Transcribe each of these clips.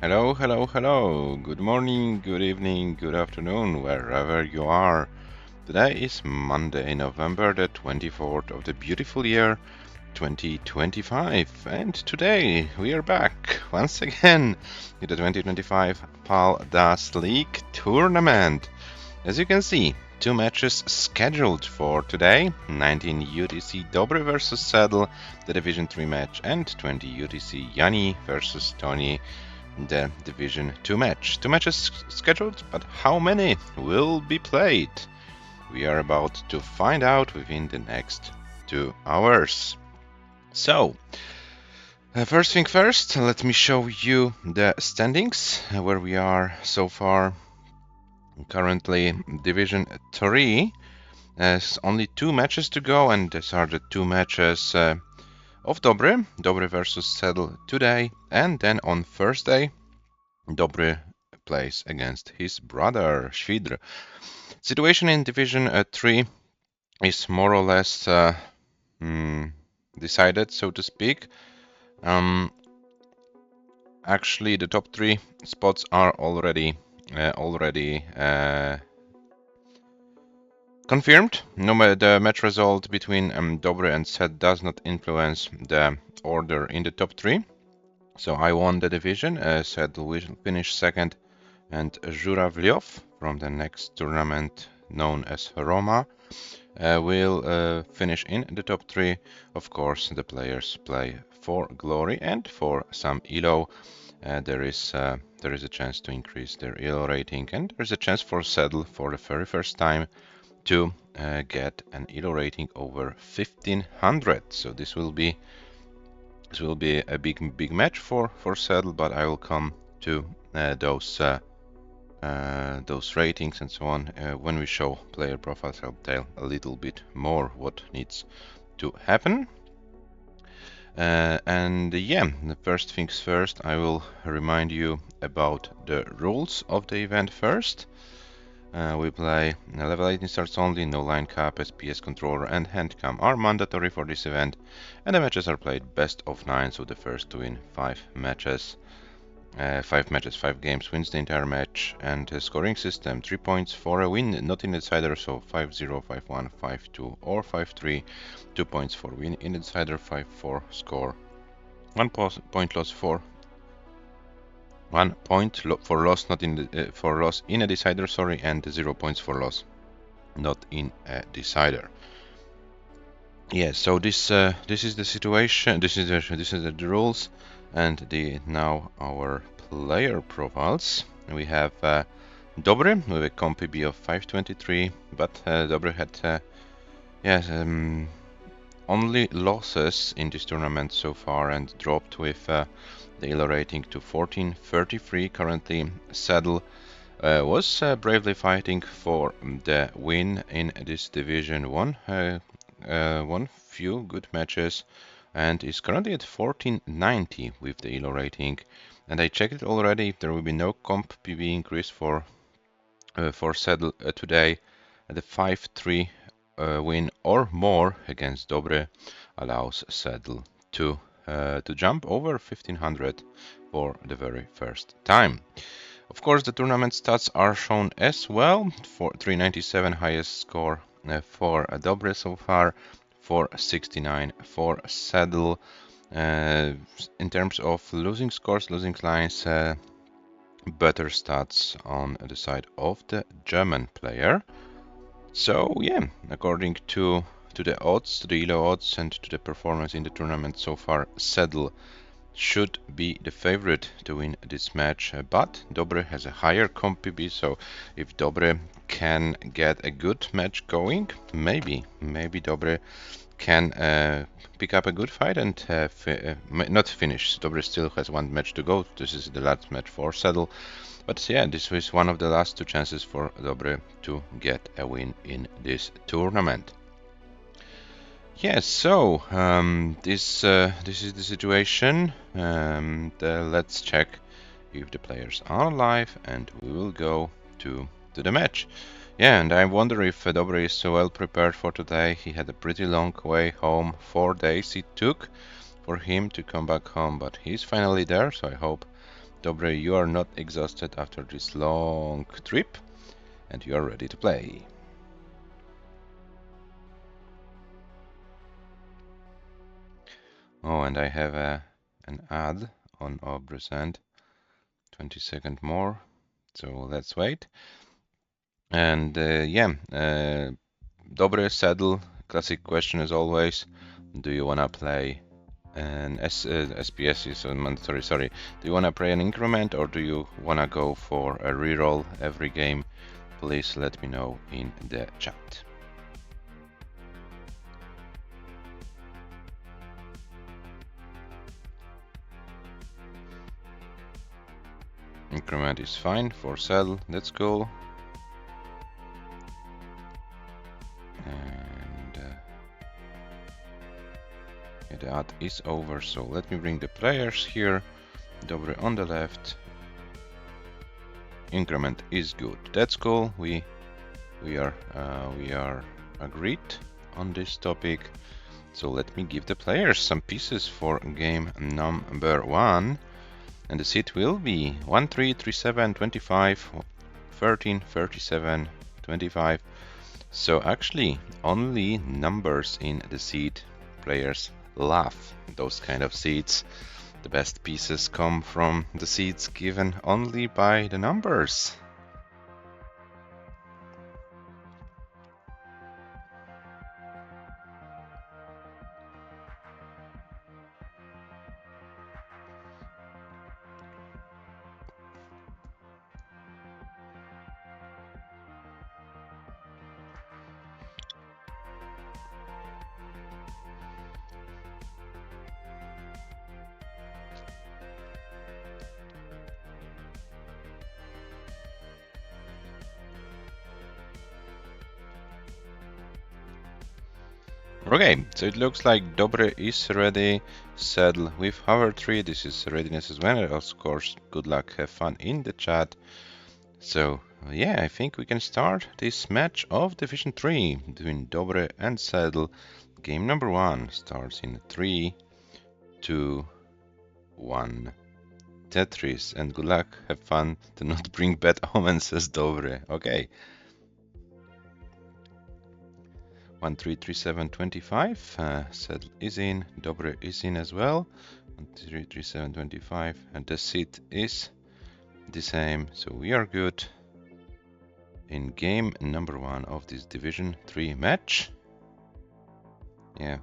Hello, hello, hello. Good morning, good evening, good afternoon, wherever you are. Today is Monday, November the 24th of the beautiful year 2025. And today we are back once again with the 2025 PAL League tournament. As you can see, two matches scheduled for today: 19 UTC Dobre versus CEDL, the Division 3 match, and 20 UTC JANI versus TONI, the Division 2 match. Two matches scheduled, but how many will be played? We are about to find out within the next 2 hours. So, first thing first, let me show you the standings where we are so far. Currently, Division 3 has only 2 matches to go, and these are the 2 matches of Dobre versus CEDL today, and then on Thursday, Dobre plays against his brother Svidr. Situation in Division 3 is more or less decided, so to speak. Actually, the top 3 spots are already confirmed. No, the match result between Dobre and Set does not influence the order in the top 3. So I won the division. Set will finish second, and Zhuravlyov from the next tournament known as Roma will finish in the top 3. Of course, the players play for glory and for some ELO. There is a chance to increase their ELO rating, and there's a chance for CEDL for the very first time to get an ELO rating over 1500. So this will be a big match for CEDL, but I will come to those ratings and so on when we show player profiles. I'll tell a little bit more what needs to happen. And yeah, the first things first, I will remind you about the rules of the event first. We play level 18 starts only, no line cap, SPS controller and hand cam are mandatory for this event, and the matches are played best of 9, so the first to win 5 matches. 5 games wins the entire match, and the scoring system: 3 points for a win, not in decider, so 5-0, 5-1, 5-2 or 5-3, 2 points for win in decider, 5-4 score, 1 point loss for 1 point for loss not in the, for loss in a decider, sorry, and 0 points for loss not in a decider. Yeah, so this is the situation. This is the rules, and now our player profiles. We have Dobre with a comp PB of 523, but Dobre had only losses in this tournament so far and dropped with the ELO rating to 1433 currently. CEDL was bravely fighting for the win in this division. Won few good matches and is currently at 1490 with the ELO rating. And I checked it already. There will be no comp PB increase for CEDL today. The 5-3 win or more against Dobre allows CEDL to jump over 1500 for the very first time. Of course, the tournament stats are shown as well. For 397 highest score for Dobre so far, 469 for CEDL. In terms of losing scores, losing lines, better stats on the side of the German player. So yeah, according to the odds, to the ELO odds, and to the performance in the tournament so far, CEDL should be the favorite to win this match, but Dobre has a higher comp PB, so if Dobre can get a good match going, maybe Dobre can pick up a good fight and not finish. Dobre still has 1 match to go. This is the last match for CEDL, but yeah, this was one of the last 2 chances for Dobre to get a win in this tournament. Yes, so this is the situation. Let's check if the players are alive, and we will go to the match. Yeah, and I wonder if Dobre is so well prepared for today. He had a pretty long way home. 4 days it took for him to come back home, but he's finally there. So I hope Dobre, you are not exhausted after this long trip, and you are ready to play. Oh, and I have an ad on Obree's end. 20 seconds more, so let's wait. And yeah, Dobre, CEDL, classic question as always. Do you wanna play an SPS is mandatory, sorry. Do you wanna play an increment or do you wanna go for a reroll every game? Please let me know in the chat. Increment is fine for CEDL, that's cool. And yeah, the ad is over, so let me bring the players here. Dobre on the left. Increment is good. That's cool. We are agreed on this topic. So let me give the players some pieces for game number 1. And the seed will be 1, 3, 3, 7, 25, 13, 37, 25. So actually only numbers in the seed. Players love those kind of seeds. The best pieces come from the seeds given only by the numbers. Okay, so it looks like Dobre is ready. CEDL with Hover Tree. This is readiness as well. Of course, good luck, have fun in the chat. So yeah, I think we can start this match of Division 3 between Dobre and CEDL. Game number 1 starts in 3, 2, 1. Tetris, and good luck, have fun, to not bring bad omens, says Dobre. Okay. 1, 3, 3, 7, 25. CEDL is in, Dobre is in as well. 1, 3, 3, 7, 25. And the seat is the same, so we are good in game number 1 of this Division 3 match. Yeah,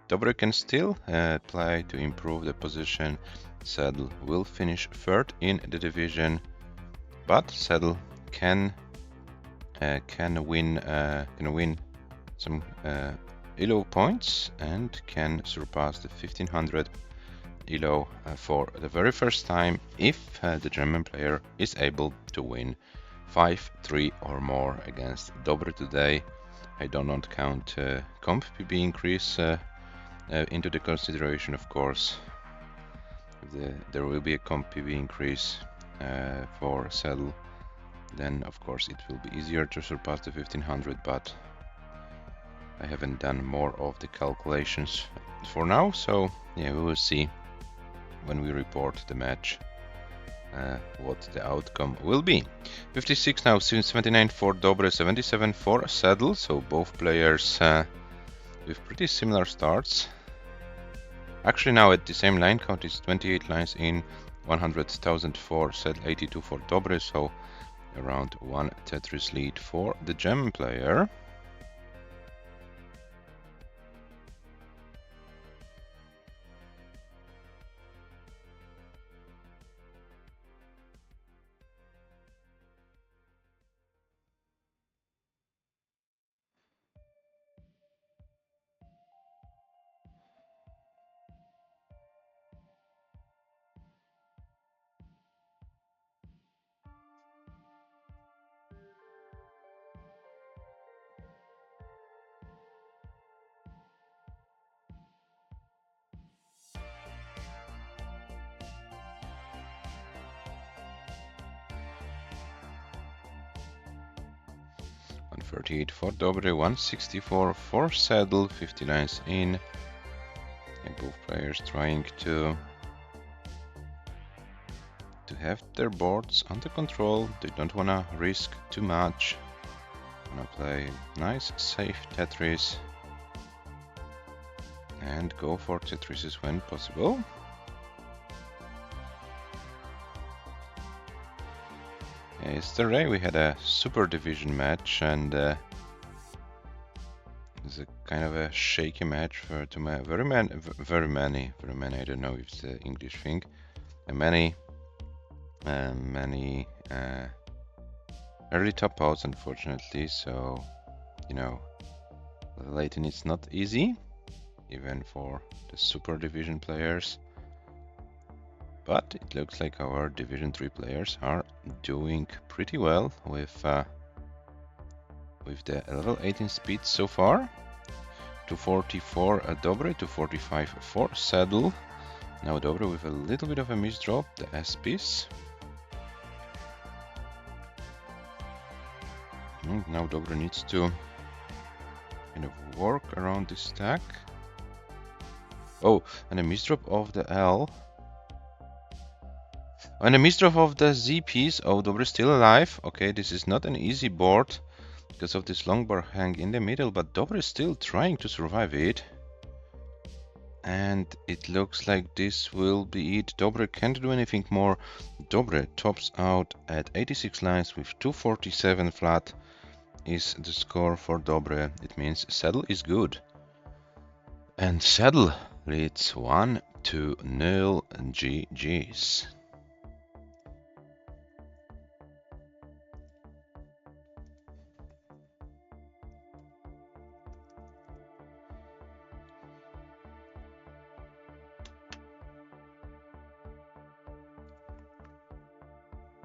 Dobre can still play to improve the position. CEDL will finish 3rd in the division, but CEDL can win some ELO points and can surpass the 1500 ELO for the very first time if the German player is able to win 5-3 or more against Dobre today. I do not count comp PB increase into the consideration, of course. There will be a comp PB increase for CEDL, then of course it will be easier to surpass the 1500, but I haven't done more of the calculations for now, so yeah, we will see when we report the match what the outcome will be. 56 now, 79 for Dobre, 77 for CEDL, so both players with pretty similar starts. Actually now at the same line count is 28 lines in, 100,000 for CEDL, 82 for Dobre, so around 1 Tetris lead for the German player. $138 for Dobre, 164 for CEDL, 50 lines in. And both players trying to to have their boards under control. They don't want to risk too much. Wanna play nice, safe Tetris and go for Tetrises when possible. Yesterday we had a Super Division match, and it's a kind of a shaky match for very many. I don't know if it's the English thing. Many early top outs, unfortunately. So you know, Leighton is not easy, even for the Super Division players. But it looks like our Division 3 players are doing pretty well with the level 18 speed so far. 244 Dobre, 245 for CEDL. Now Dobre with a little bit of a misdrop, the S-piece. Now Dobre needs to kind of work around this stack. Oh, and a misdrop of the L. And a misdrop of the Z piece. Oh, Dobre is still alive. Okay, this is not an easy board because of this long bar hang in the middle, but Dobre is still trying to survive it. And it looks like this will be it. Dobre can't do anything more. Dobre tops out at 86 lines with 247 flat is the score for Dobre. It means CEDL is good. And CEDL leads 1-0 GG's.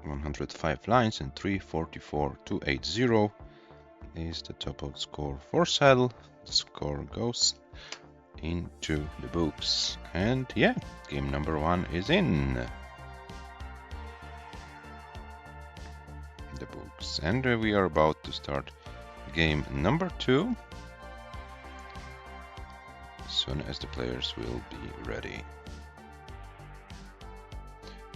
.105 lines and 344.280 is the top out score for CEDL. The score goes into the books, and yeah, game number 1 is in the books, and we are about to start game number 2 as soon as the players will be ready.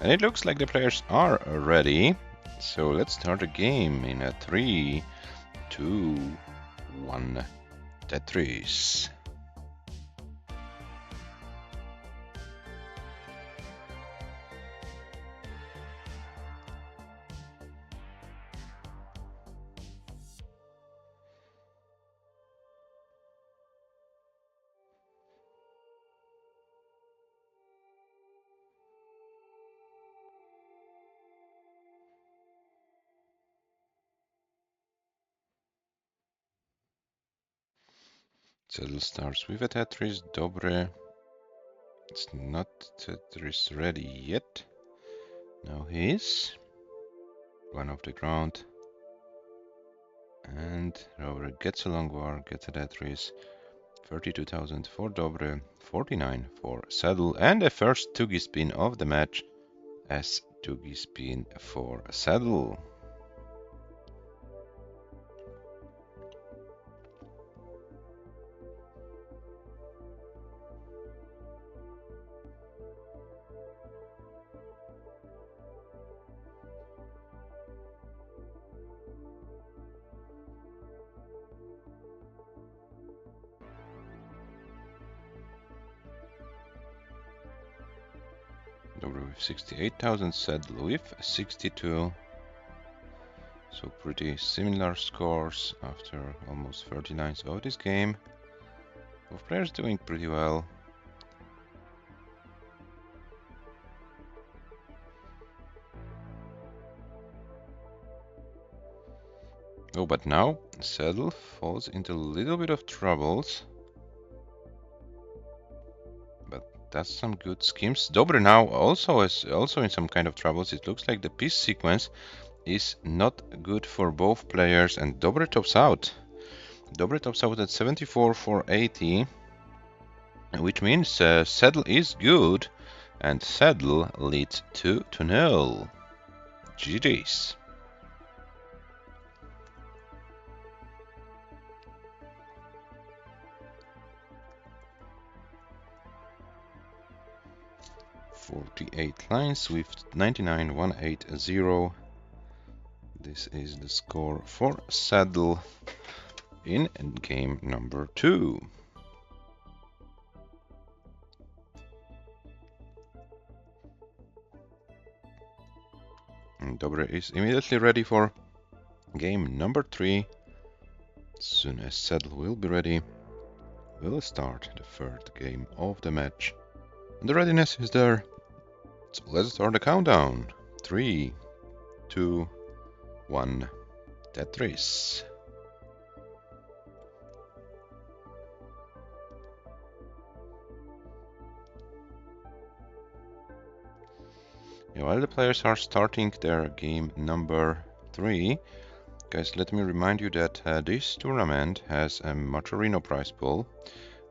And it looks like the players are ready, so let's start a game in a 3, 2, 1 Tetris. CEDL starts with a Tetris. Dobre, it's not Tetris ready yet. Now he is. One off the ground. And Dobre gets a long war, gets a Tetris. 32,000 for Dobre, 49 for CEDL, and the first Tugi spin of the match as Tugi spin for CEDL. Dobre with 68,000, CEDL with 62. So pretty similar scores after almost 30 lines of this game. Both players doing pretty well. Oh, but now CEDL falls into a little bit of troubles. But that's some good schemes. Dobre now also is in some kind of troubles. It looks like the piece sequence is not good for both players, and Dobre tops out. Dobre tops out at 74 for 80, which means CEDL is good, and CEDL leads 2-0. GG's. 48 lines with 99,180. This is the score for CEDL in game number 2. And Dobre is immediately ready for game number 3. As soon as CEDL will be ready, we'll start the third game of the match. And the readiness is there. So let's start the countdown. 3, 2, 1, Tetris. While the players are starting their game number 3, guys, let me remind you that this tournament has a Maturino prize pool.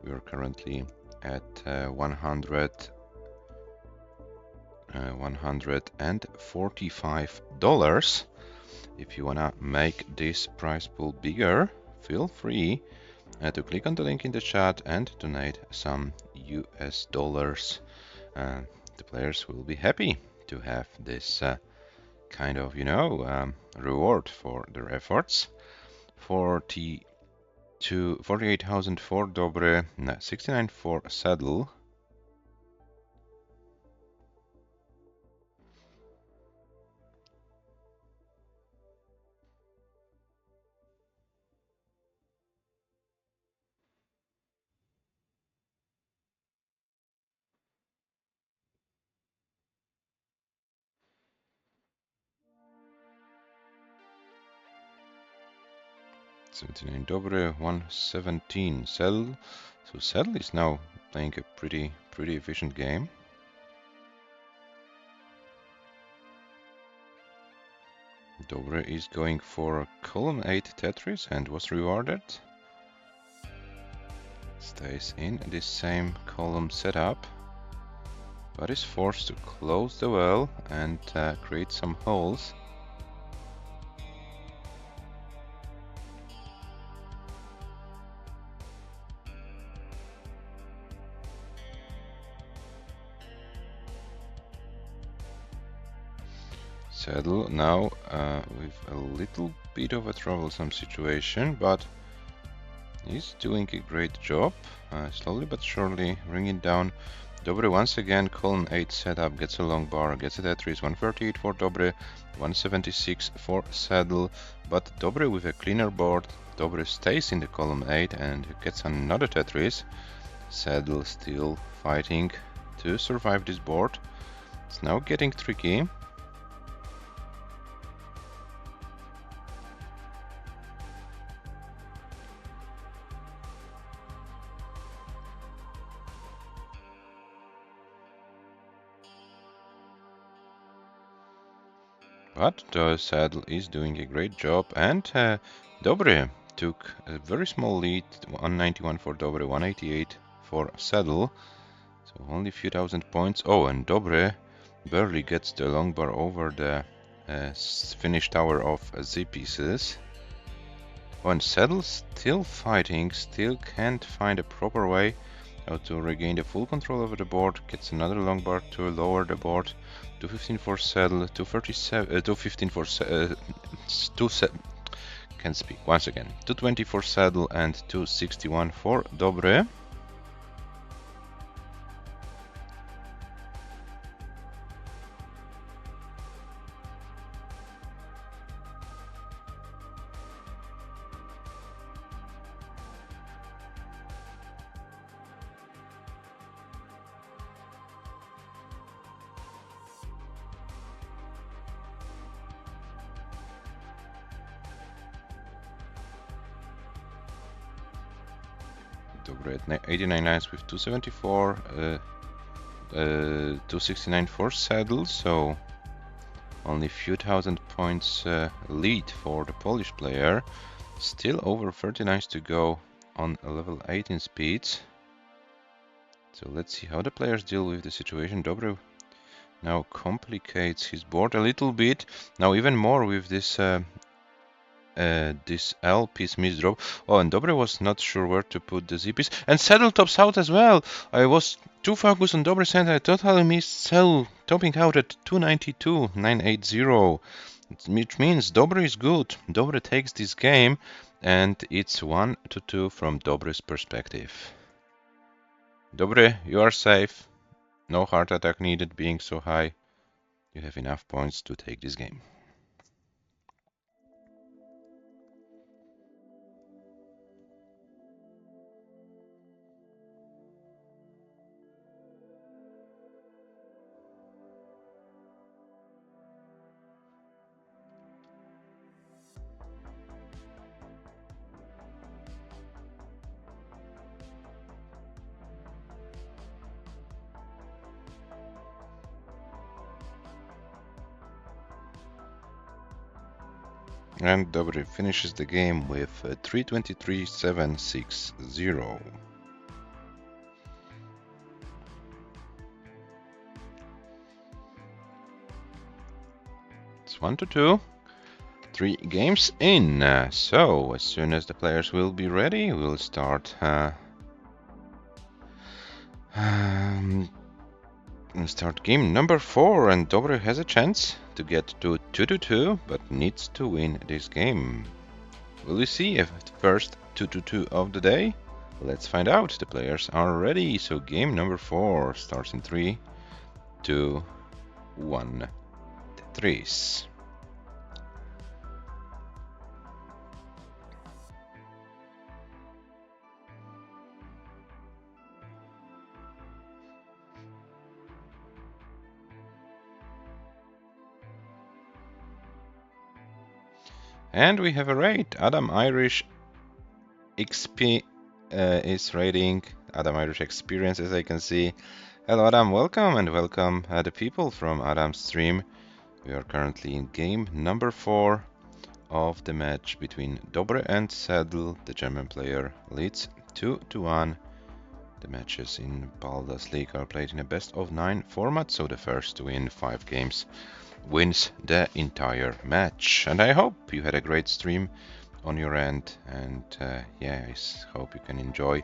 We are currently at $145. If you wanna make this prize pool bigger, feel free to click on the link in the chat and donate some US dollars. The players will be happy to have this kind of, reward for their efforts. 48,000 for Dobre, 69 for CEDL. $79 Dobre, 117 CEDL. So CEDL is now playing a pretty efficient game. Dobre is going for a column 8 Tetris and was rewarded. Stays in this same column setup, but is forced to close the well and create some holes. CEDL now with a little bit of a troublesome situation, but he's doing a great job, slowly but surely bringing down. Dobre once again, column 8 setup, gets a long bar, gets a Tetris, 138 for Dobre, 176 for CEDL, but Dobre with a cleaner board. Dobre stays in the column 8 and gets another Tetris. CEDL still fighting to survive this board. It's now getting tricky. But CEDL is doing a great job, and Dobre took a very small lead, 191 for Dobre, 188 for CEDL, so only a few thousand points. Oh, and Dobre barely gets the long bar over the finished tower of Z pieces. Oh, and CEDL still fighting, still can't find a proper way how to regain the full control over the board. Gets another long bar to lower the board. 215 for CEDL, 215 for can't speak once again. 220 for CEDL and 261 for Dobre. Dobre at 89 lines with 274, 269 for CEDL, so only a few thousand points lead for the Polish player. Still over 30 lines to go on level 18 speeds. So let's see how the players deal with the situation. Dobre now complicates his board a little bit. Now even more with this this L piece misdrop. Oh, and Dobre was not sure where to put the Z piece. And CEDL tops out as well. I was 2 focus on Dobree's hand. I totally missed cell, topping out at 292,980. Which means Dobree is good. Dobree takes this game, and it's 1-2 from Dobree's perspective. Dobree, you are safe. No heart attack needed being so high. You have enough points to take this game. And Dobree finishes the game with 323,760. It's 1-2. 3 games in. So as soon as the players will be ready, we'll start. Start game number 4, and Dobree has a chance to get to 2-2, but needs to win this game. Will we see a first 2-2 of the day? Let's find out. The players are ready, so game number 4 starts in 3, 2, 1. Tetris. And we have a rate. Adam Irish XP is rating. Adam Irish Experience, as I can see. Hello Adam, welcome, and welcome the people from Adam's stream. We are currently in game number 4 of the match between Dobree and CEDL. The German player leads 2-1. The matches in Baldas League are played in a best of 9 format, so the first to win 5 games wins the entire match. And I hope you had a great stream on your end, and yeah, I hope you can enjoy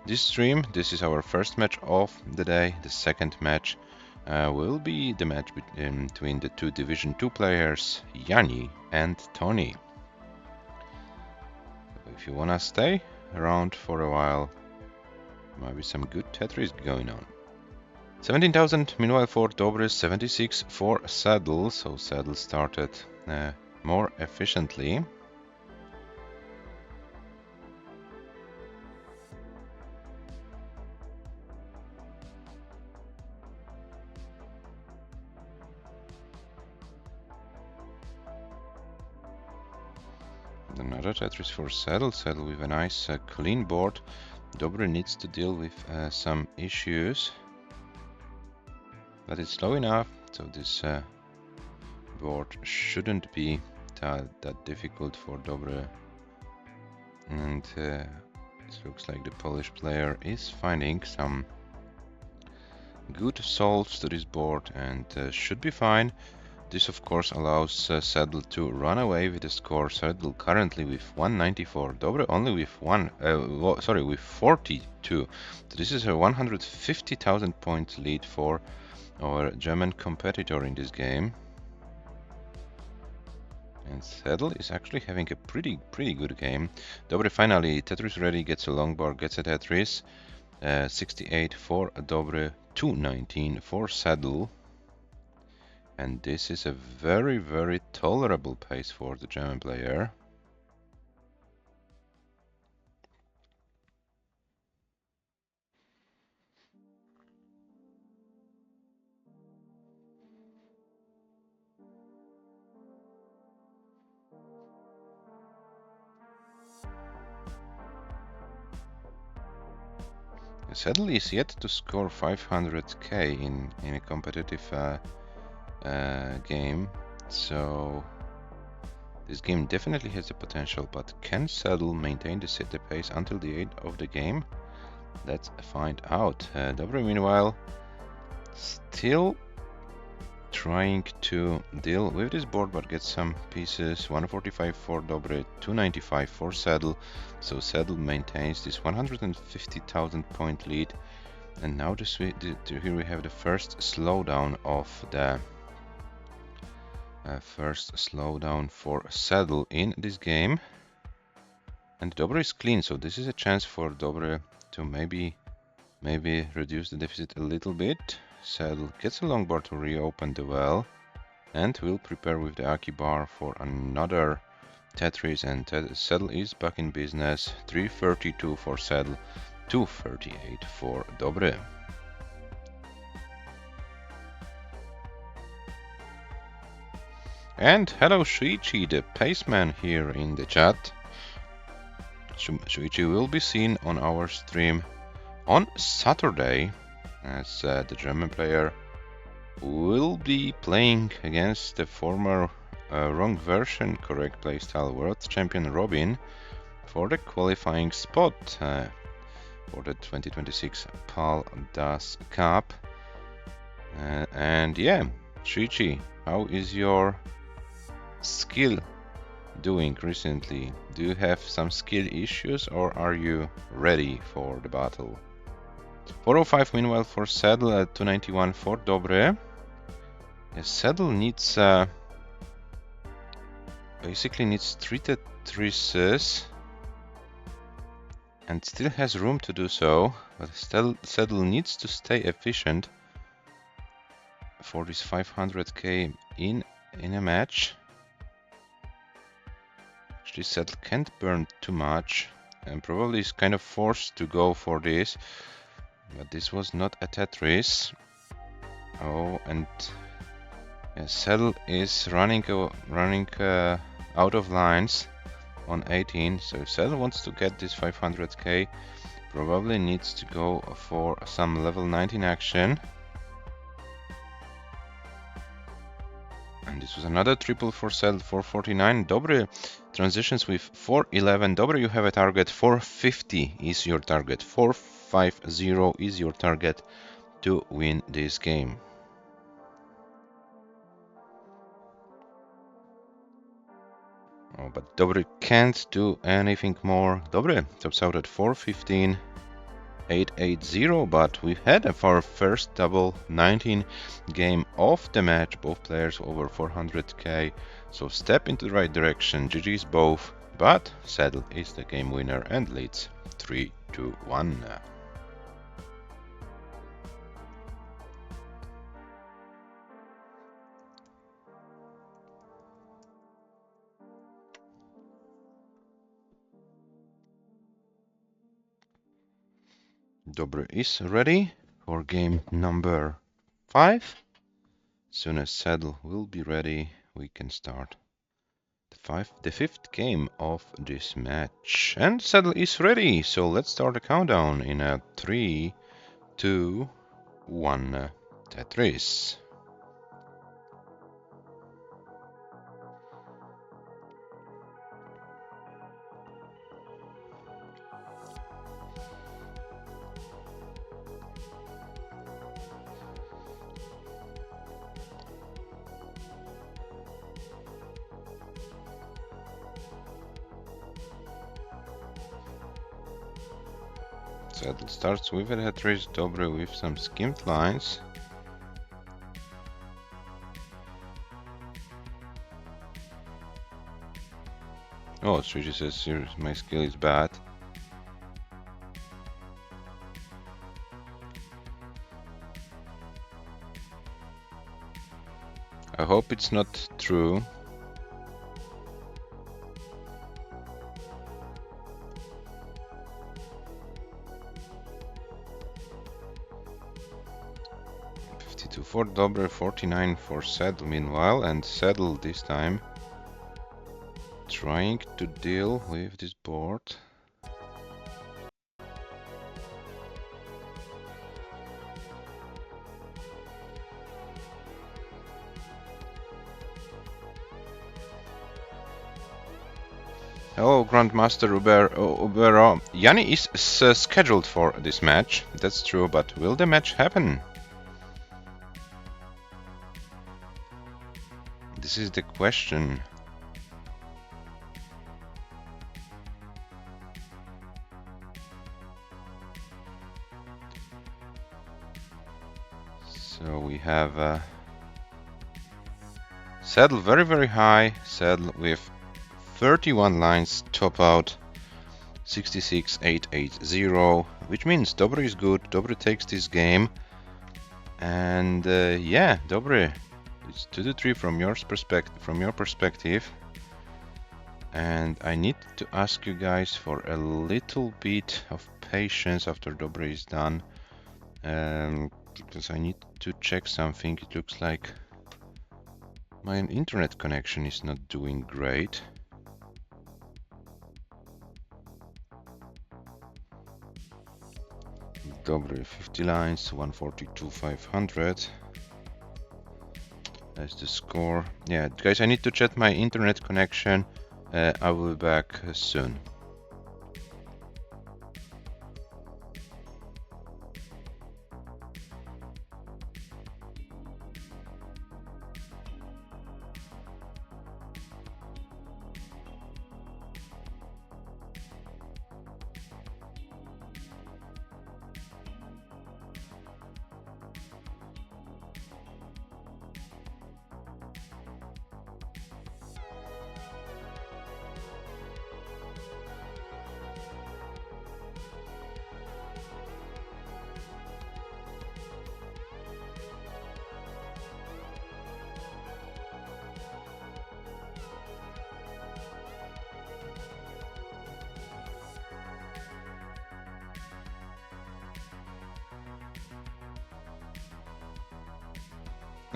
this stream. This is our first match of the day. The second match will be the match between the 2 Division 2 players, JANI and TONI. If you wanna stay around for a while, might be some good Tetris going on. 17,000 meanwhile for Dobree, 76 for CEDL, so CEDL started more efficiently. Another Tetris for CEDL. CEDL with a nice clean board. Dobree needs to deal with some issues, but it's slow enough, so this board shouldn't be that difficult for Dobree. And it looks like the Polish player is finding some good solves to this board, and should be fine. This of course allows CEDL to run away with the score. CEDL currently with 194, Dobree only with 42. So this is a 150,000 point lead for our German competitor in this game. And CEDL is actually having a pretty good game. Dobree finally Tetris ready, gets a long bar, gets a Tetris. 68 for Dobree, 219 for CEDL. And this is a very tolerable pace for the German player. CEDL is yet to score 500k in a competitive game, so this game definitely has the potential, but can CEDL maintain the pace until the end of the game? Let's find out. Dobree meanwhile still trying to deal with this board, but get some pieces. 145 for Dobree, 295 for CEDL, so CEDL maintains this 150,000 point lead And now here we have the first slowdown of the first slowdown for CEDL in this game. And DOBREE is clean, so this is a chance for DOBREE to maybe reduce the deficit a little bit. CEDL gets a long bar to reopen the well, and will prepare with the Aki bar for another Tetris, and CEDL is back in business. 332 for CEDL, 238 for DOBREE. And hello Shuichi, the paceman here in the chat. Shuichi will be seen on our stream on Saturday, as the German player will be playing against the former wrong version correct playstyle world champion Robin for the qualifying spot for the 2026 PALDAS Cup. And yeah, Shuichi, how is your skill doing recently? Do you have some skill issues, or are you ready for the battle? 405 meanwhile for CEDL, at 291 for DOBREE. Yes, CEDL needs basically needs 3 Tetrises and still has room to do so, but still CEDL needs to stay efficient for this 500k in a match. Actually, CEDL can't burn too much and probably is kind of forced to go for this, but this was not a Tetris. Oh, and yeah, CEDL is running out of lines on 18, so if CEDL wants to get this 500k, probably needs to go for some level 19 action. And this was another triple for CEDL, 449. DOBREE transitions with 411. DOBREE, you have a target. 450 is your target. 450 is your target to win this game. Oh, but DOBREE can't do anything more. DOBREE tops out at 415. 880, but we had our first double 19 game of the match, both players over 400k, so step into the right direction. GG's both, but CEDL is the game winner and leads 3-1. DOBREE is ready for game number 5. As soon as CEDL will be ready, we can start the 5th game of this match. And CEDL is ready, so let's start the countdown in a 3, 2, 1, Tetris. CEDL starts with a Tetris, DOBREE with some skimmed lines. Oh, Shuichi says my skill is bad. I hope it's not true. For DOBREE, 49 for CEDL meanwhile, and CEDL this time trying to deal with this board. Hello Grandmaster Ubero. JANI is scheduled for this match, that's true, but will the match happen? This is the question. So we have CEDL very high, CEDL with 31 lines, top out 66,880, which means DOBREEE is good. DOBREEE takes this game, and yeah, DOBREEE, it's 2-3 from your perspective. And I need to ask you guys for a little bit of patience after DOBREEE is done, because I need to check something. It looks like my internet connection is not doing great. DOBREEE 50 lines, 142,500. That's the score. Yeah, guys, I need to check my internet connection. I will be back soon.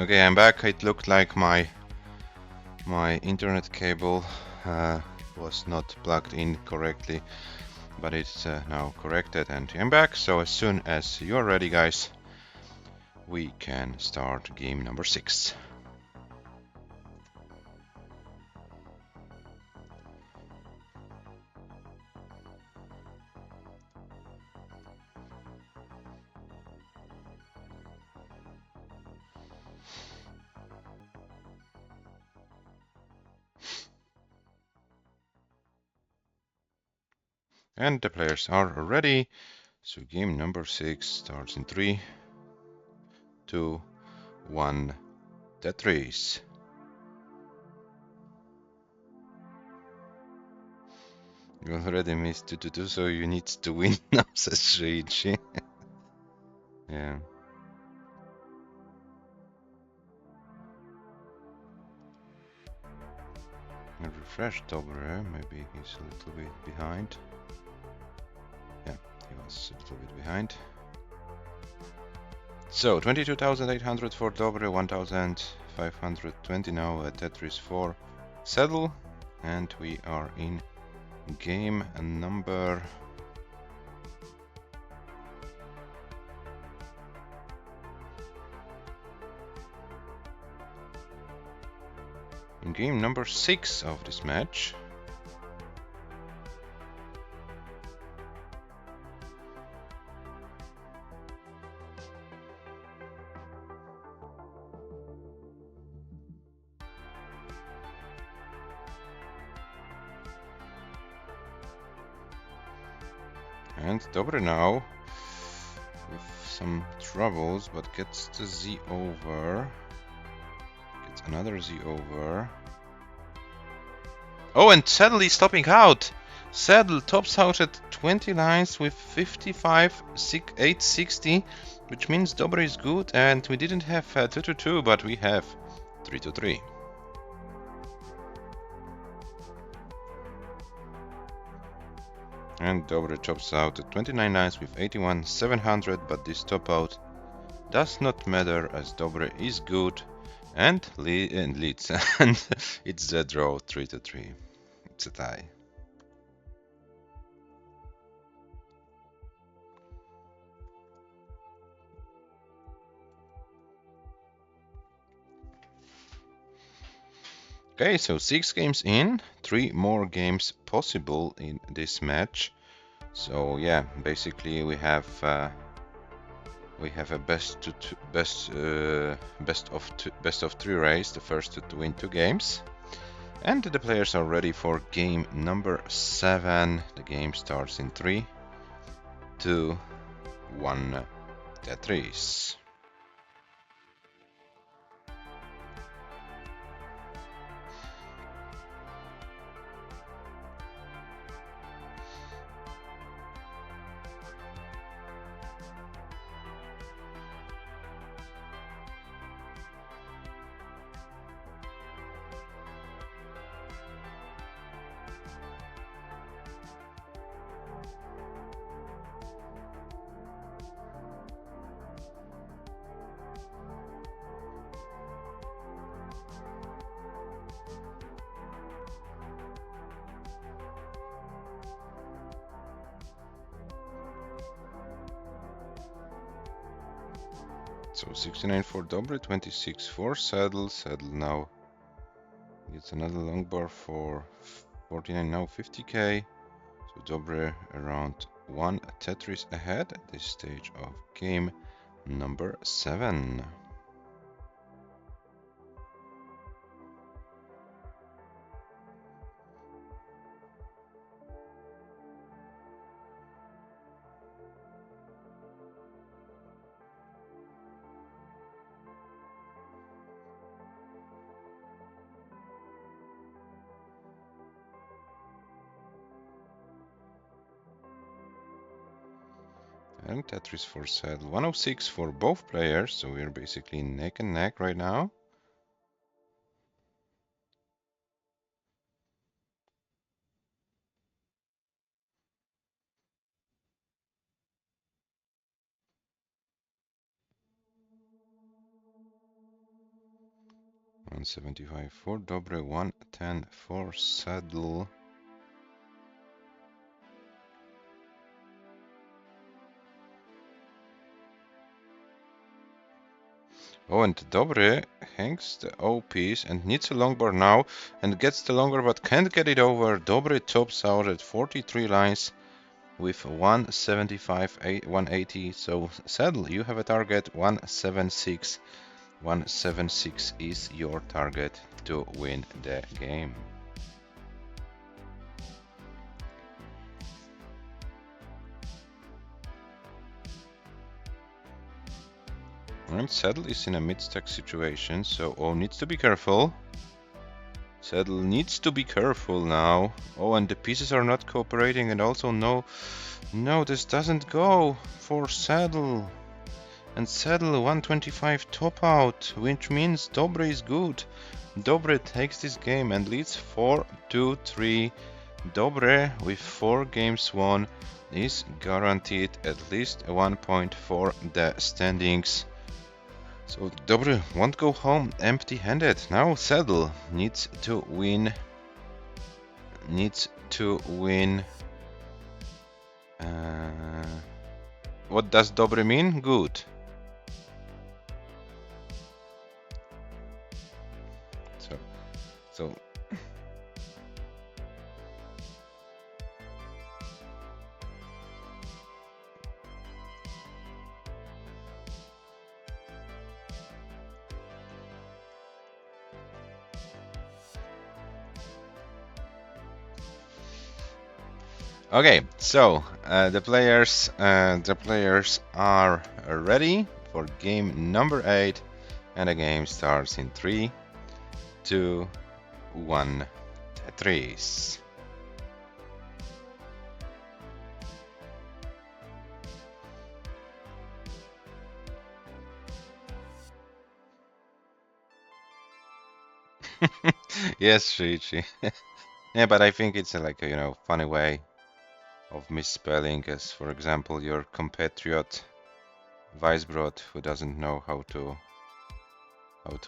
Okay, I'm back. It looked like my internet cable was not plugged in correctly, but it's now corrected and I'm back. So as soon as you're ready, guys, we can start game number 6. And the players are ready. So game number 6 starts in 3, 2, 1, Tetris. You already missed 2-2, so you need to win now, says Shreichi. Yeah. A refresh DOBREEE, maybe he's a little bit behind. Yeah, he was a little bit behind. So 22,800 for DOBREEE, 1,520 now at Tetris 4 CEDL, and we are in game number game number 6 of this match. And DOBREEE now with some troubles, but gets the Z over. Gets another Z over. Oh, and CEDL is topping out. CEDL tops out at 20 lines with 55,860, which means DOBREEE is good, and we didn't have 2-2, but we have 3-3. And DOBREEE tops out at 29 lines with 81,700, but this top out does not matter as DOBREEE is good and leads, and it's a draw 3-3. It's a tie. Okay, so 6 games in, 3 more games possible in this match. So yeah, basically we have a best of 3 race, the first to win 2 games. And the players are ready for game number 7. The game starts in 3, 2, 1, Tetris. So 69 for Dobre, 26 for Saddle. Saddle now gets another long bar for 49, now 50k. So Dobre around 1 Tetris ahead at this stage of game number 7. And Tetris for Saddle. 106 for both players, so we're basically neck and neck right now. $175 for Dobre, 110 for Saddle. Oh, and Dobre hangs the O piece and needs a long bar now and gets the longer but can't get it over. Dobre tops out at 43 lines with 175, 180. So Saddle, you have a target 176. 176 is your target to win the game. And Saddle is in a mid-stack situation, so needs to be careful. Saddle needs to be careful now. Oh, and the pieces are not cooperating, and also no, this doesn't go for Saddle. And Saddle 125 top out, which means Dobre is good. Dobre takes this game and leads 4-2-3. Dobre with 4 games won is guaranteed at least 1 point for the standings. So Dobre won't go home empty-handed. Now Saddle needs to win. What does Dobre mean? Good. So okay, so the players are ready for game number 8, and the game starts in 3, 2, 1, Tetris. Yes, Shiichi. Yeah, but I think it's like a funny way of misspelling, as for example your compatriot Weisbrot, who doesn't know how to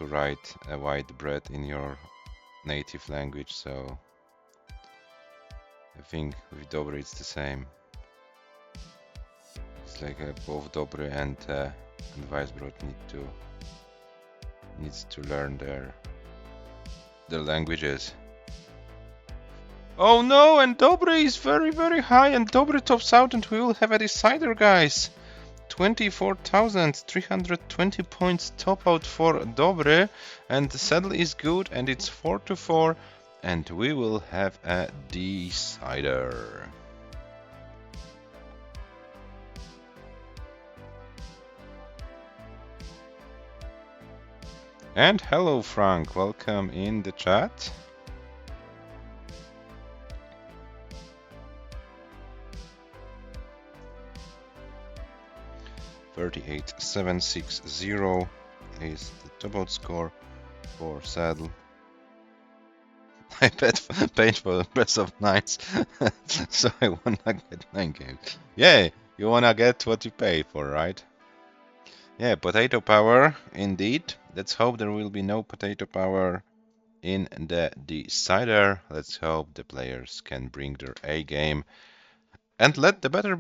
write a white bread in your native language. So I think with Dobre it's the same. It's like both Dobre and Weisbrot needs to learn their languages. Oh no, and Dobre is very, very high, and Dobre tops out, and we will have a decider, guys. 24,320 points top out for Dobre, and the Saddle is good, and it's 4-4, and we will have a decider. And hello Frank, welcome in the chat. $38,760 is the top out score for Saddle. I bet painful best of 9s, so I wanna get 9 games. Yeah, you wanna get what you pay for, right? Yeah, potato power, indeed. Let's hope there will be no potato power in the decider. Let's hope the players can bring their A game and let the better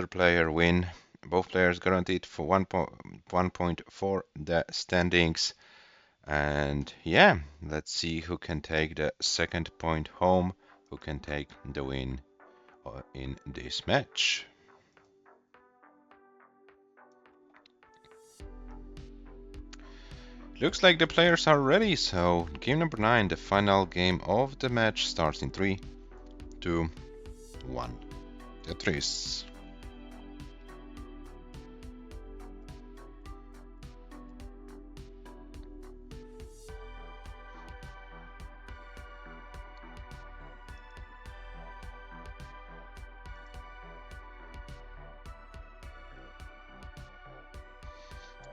player win. Both players guaranteed for 1 point for the standings. And yeah, let's see who can take the second point home, who can take the win in this match. Looks like the players are ready, so game number 9, the final game of the match, starts in 3, 2, 1. Tetris.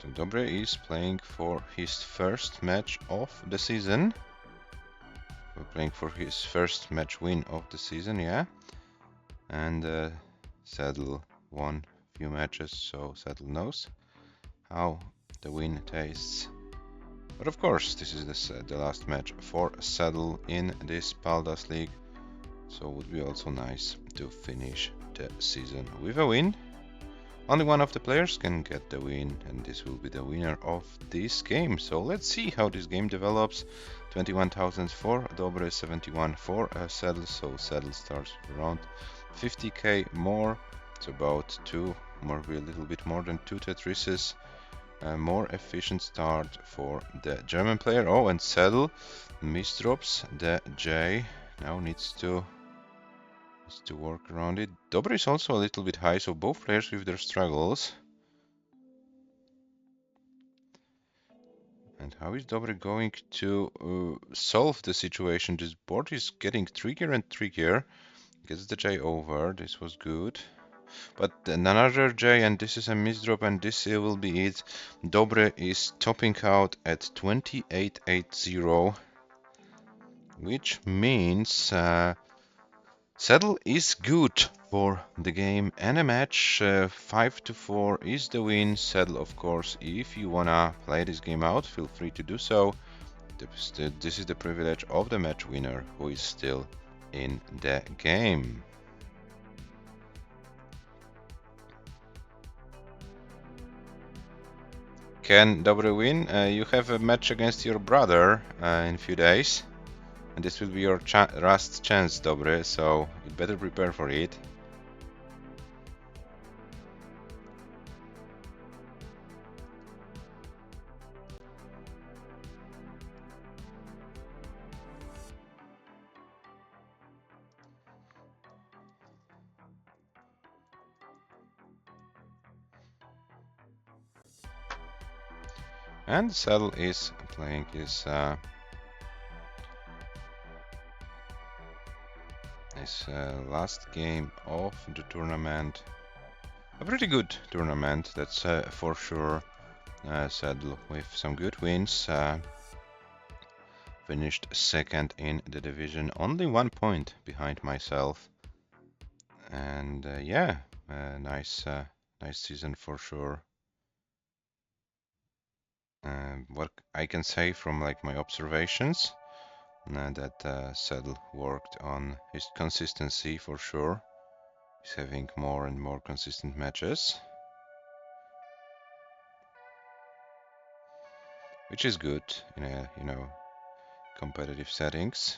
So DOBREEE is playing for his first match of the season. We're playing for his first match win of the season, yeah. And CEDL won a few matches, so CEDL knows how the win tastes. But of course, this is the last match for CEDL in this Paldas League, so it would be also nice to finish the season with a win. Only one of the players can get the win, and this will be the winner of this game. So let's see how this game develops. 21,000 for DOBREEE, 71 for CEDL, so CEDL starts around 50k more. It's about a little bit more than 2 Tetrises. More efficient start for the German player. Oh, and CEDL misdrops the J. Now needs to work around it. DOBREEE is also a little bit high, so both players with their struggles. And how is DOBREEE going to solve the situation? This board is getting trickier and trickier. Gets the J over. This was good. But another J, and this is a misdrop, and this will be it. DOBREEE is topping out at 2880, which means CEDL is good for the game and a match. 5-4 is the win. CEDL, of course, if you wanna play this game out, feel free to do so. This is the privilege of the match winner, who is still in the game. Can DOBREEE win? You have a match against your brother in a few days. And this will be your last chance, DOBREEE, so you better prepare for it. And CEDL is playing his last game of the tournament. A pretty good tournament, that's for sure. CEDL with some good wins. Finished second in the division, only 1 point behind myself. And yeah, nice season for sure. What I can say from like my observations, that CEDL worked on his consistency for sure. He's having more and more consistent matches, which is good in a competitive settings.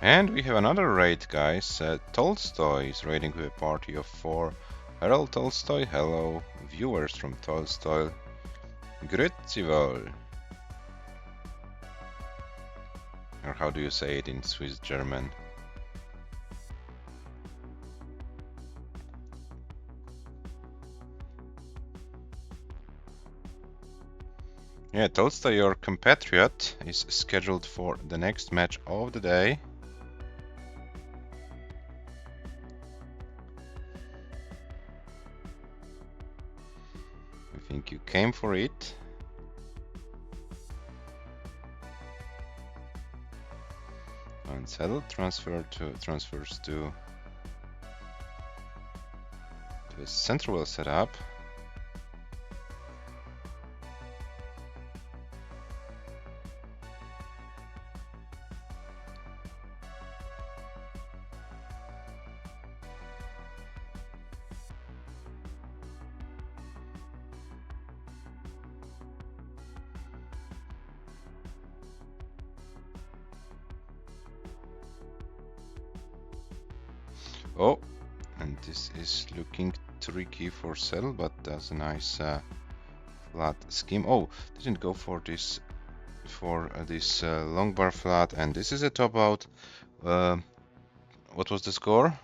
And we have another raid, guys. Tolstoy is raiding with a party of 4. Hello, Tolstoy. Hello, viewers from Tolstoy. Grüezi wohl. Or how do you say it in Swiss German? Yeah, Tolstoy, your compatriot, is scheduled for the next match of the day. I think you came for it. And CEDL transfers to a central setup. Oh, and this is looking tricky for CEDL, but that's a nice flat scheme. Oh, didn't go for this long bar flat, and this is a top out. What was the score?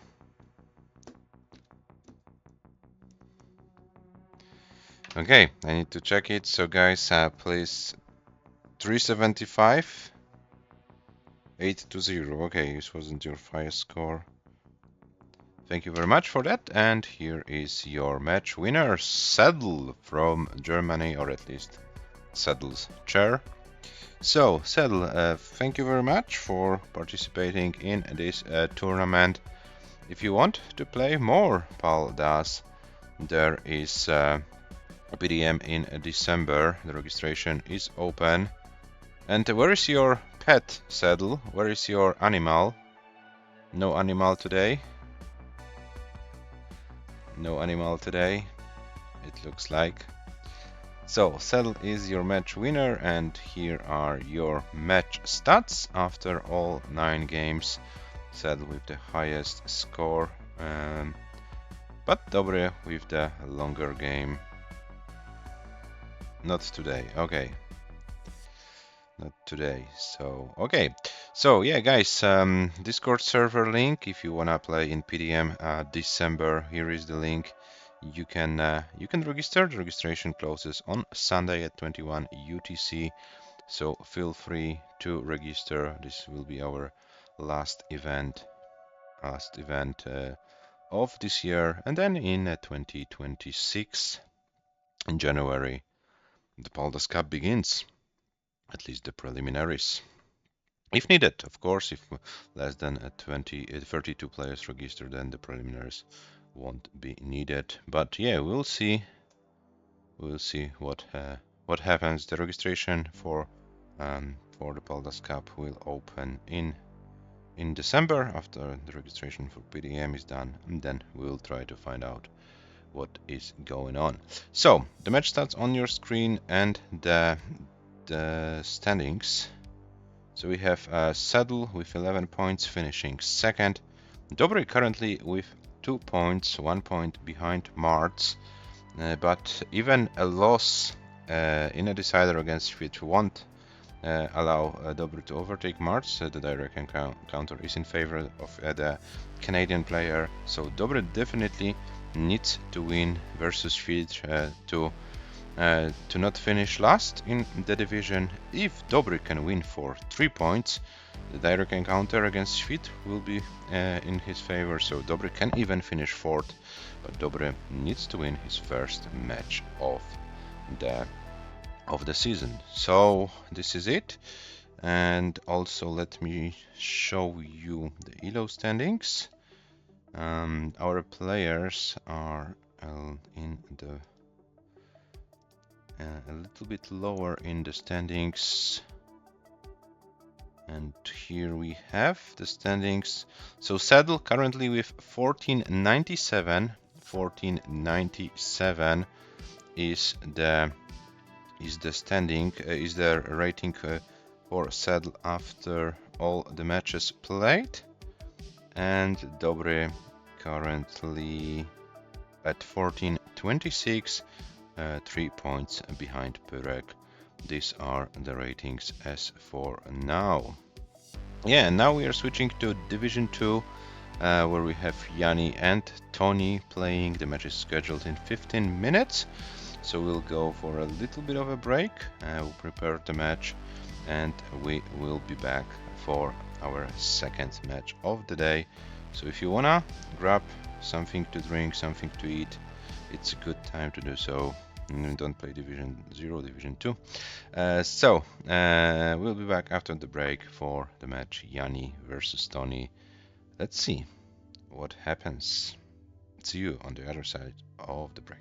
Okay, I need to check it. So guys, please 375, 8-0. Okay, this wasn't your highest score. Thank you very much for that. And here is your match winner, CEDL from Germany, or at least CEDL's chair. So, CEDL, thank you very much for participating in this tournament. If you want to play more PALDAS, there is a PDM in December. The registration is open. And where is your pet, CEDL? Where is your animal? No animal today. No animal today, it looks like. So, CEDL is your match winner, and here are your match stats after all 9 games. CEDL with the highest score, but DOBREEE with the longer game. Not today, okay. Not today, so okay. So yeah, guys, Discord server link if you wanna play in PDM December. Here is the link. You can register. The registration closes on Sunday at 21 UTC, so feel free to register. This will be our last event of this year, and then in 2026 in January the Paldas Cup begins. At least the preliminaries. If needed, of course, if less than 32 players register, then the preliminaries won't be needed. But yeah, we'll see. We'll see what happens. The registration for the Paldas Cup will open in December after the registration for PDM is done, and then we'll try to find out what is going on. So the match stats on your screen and the standings. So we have CEDL with 11 points finishing second. DOBREEE currently with 2 points, 1 point behind Marts. But even a loss in a decider against Fit won't allow DOBREEE to overtake Marts. The direct encounter is in favor of the Canadian player. So DOBREEE definitely needs to win versus Fit to not finish last in the division. If DOBREEE can win for 3 points, the direct encounter against Svit will be in his favor, so DOBREEE can even finish 4th, but DOBREEE needs to win his first match of the season. So this is it, and also let me show you the ELO standings. Our players are in the a little bit lower in the standings, and here we have the standings. So CEDL currently with 1497 is the standing, is the rating for CEDL after all the matches played, and DOBREEE currently at 1426, 3 points behind Purek. These are the ratings as for now. Yeah, now we are switching to Division 2, where we have JANI and TONI playing. The match is scheduled in 15 minutes, so we'll go for a little bit of a break. We'll prepare the match, and we will be back for our second match of the day. So if you wanna grab something to drink, something to eat, it's a good time to do so. Don't play Division 0, Division 2. We'll be back after the break for the match JANI versus TONI. Let's see what happens. See you on the other side of the break.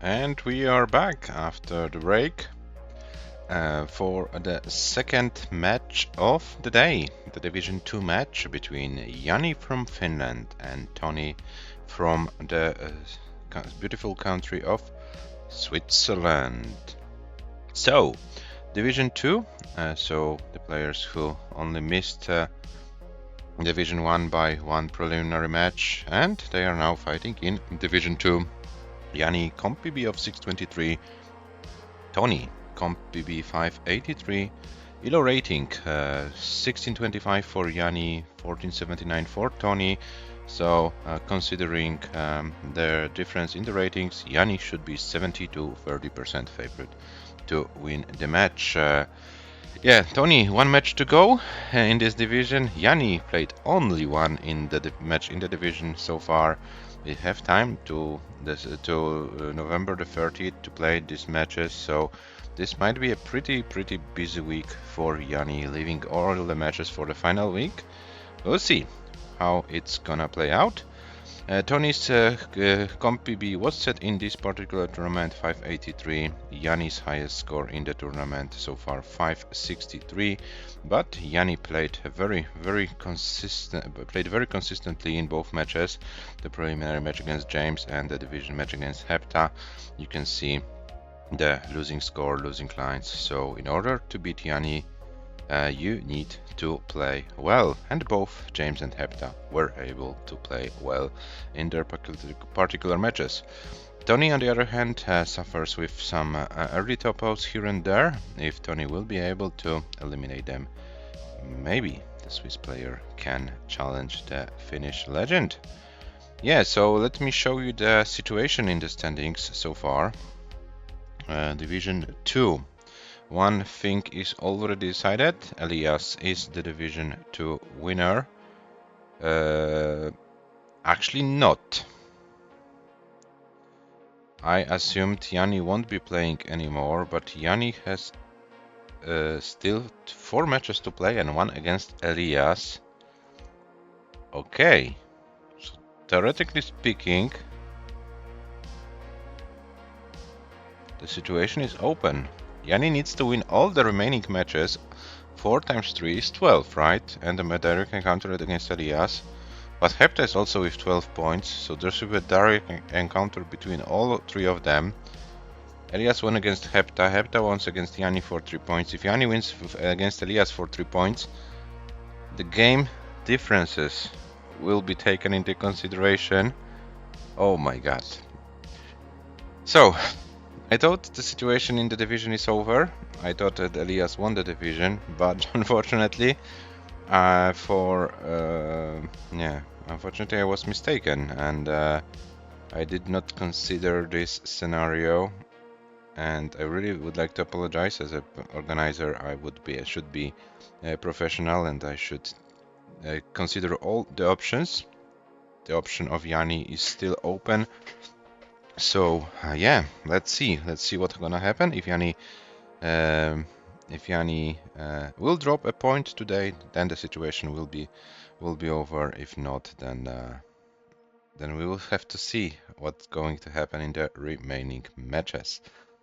And we are back after the break for the second match of the day, the Division 2 match between Jani from Finland and Toni from the beautiful country of Switzerland. So, Division 2, so the players who only missed Division 1 by one preliminary match, and they are now fighting in Division 2. Jani Comp BB of 623, Toni Comp BB 583, ELO rating 1625 for Jani, 1479 for Toni. So considering the difference in the ratings, Jani should be 70 to 30% favorite to win the match. Yeah, Toni, one match to go in this division. Jani played only one in the match in the division so far. We have time to November the 30th to play these matches, so this might be a pretty busy week for Jani, leaving all the matches for the final week. We'll see how it's gonna play out. Toni's Comp PB was set in this particular tournament 583. Jani's highest score in the tournament so far 563. But Jani played very consistently in both matches. The preliminary match against James and the division match against Hepta. You can see the losing score, losing lines. So in order to beat Jani, you need to play well, and both James and Hepta were able to play well in their particular matches. Toni, on the other hand, suffers with some early topos here and there. If Toni will be able to eliminate them, maybe the Swiss player can challenge the Finnish legend. Yeah, so let me show you the situation in the standings so far. Division 2. One thing is already decided. Elias is the Division 2 winner. Actually not. I assumed Jani won't be playing anymore, but Jani has still 4 matches to play and one against Elias. Okay. So theoretically speaking, the situation is open. Jani needs to win all the remaining matches. 4 times 3 is 12, right? And the direct encounter against Elias. But Hepta is also with 12 points, so there should be a direct encounter between all 3 of them. Elias won against Hepta. Hepta wins against Jani for 3 points. If Jani wins against Elias for 3 points, the game differences will be taken into consideration. Oh my god. So, I thought the situation in the division is over. I thought that Elias won the division, but unfortunately, unfortunately I was mistaken, and I did not consider this scenario. And I really would like to apologize. As an organizer, I should be professional, and I should consider all the options. The option of Jani is still open. So yeah, let's see what's gonna happen. If Jani will drop a point today, then the situation will be over. If not, then we will have to see what's going to happen in the remaining matches.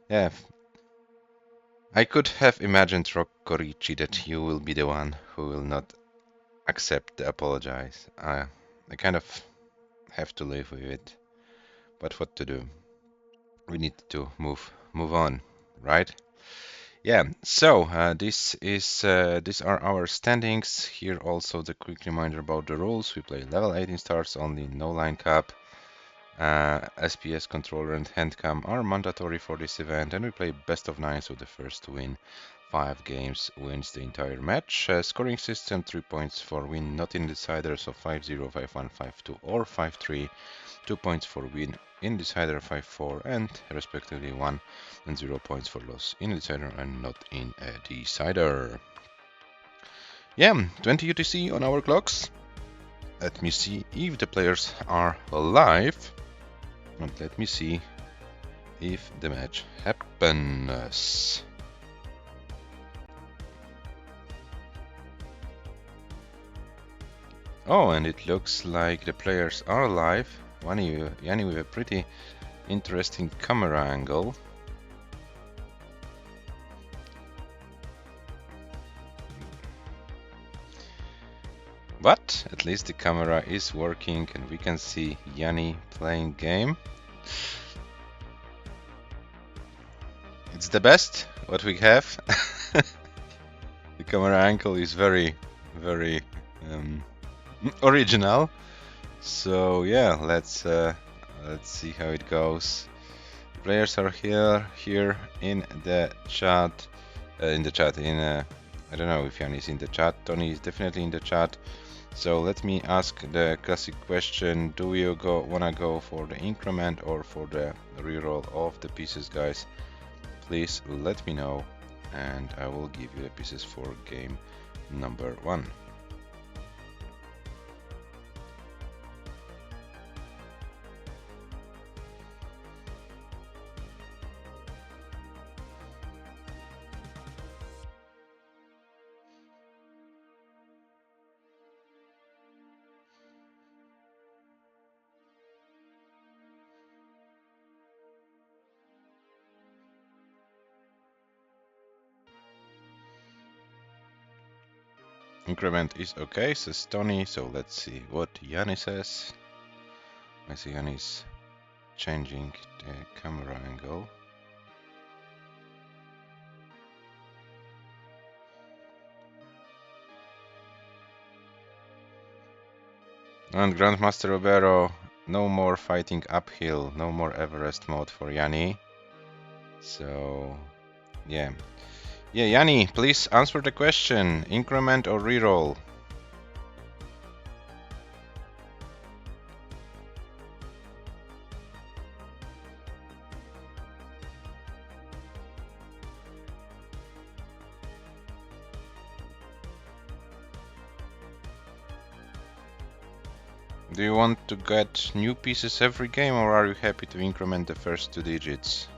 Yeah, I could have imagined, Rokkorichi, that you will be the one who will not accept the apologize. I kind of have to live with it. But what to do? We need to move on, right? Yeah. So these are our standings. Here also the quick reminder about the rules. We play level 18 stars only, no line cap. SPS controller and handcam are mandatory for this event, and we play best of 9, so the first to win 5 games wins the entire match. Scoring system: 3 points for win not in decider, so 5-0, 5-1, 5-2 or 5-3. 2 points for win in decider, 5-4, and respectively 1 and 0 points for loss in decider and not in a decider. Yeah, 20 UTC on our clocks. Let me see if the players are live. And let me see if the match happens. Oh, and it looks like the players are live. Jani with a pretty Interesting camera angle. But at least the camera is working and we can see Jani playing game. It's the best what we have. The camera angle is very original. So yeah, let's see how it goes. Players are here in the chat. I don't know if Jan is in the chat. Tony is definitely in the chat. So let me ask the classic question: do you wanna go for the increment or for the reroll of the pieces, guys? Please let me know, and I will give you the pieces for game number 1. Increment is okay, says Tony, so let's see what Jani says. I see Jani's changing the camera angle. And Grandmaster Robero, no more fighting uphill, no more Everest mode for Jani. So, yeah. Yeah, Jani, please answer the question. Increment or reroll? Do you want to get new pieces every game, or are you happy to increment the first 2 digits?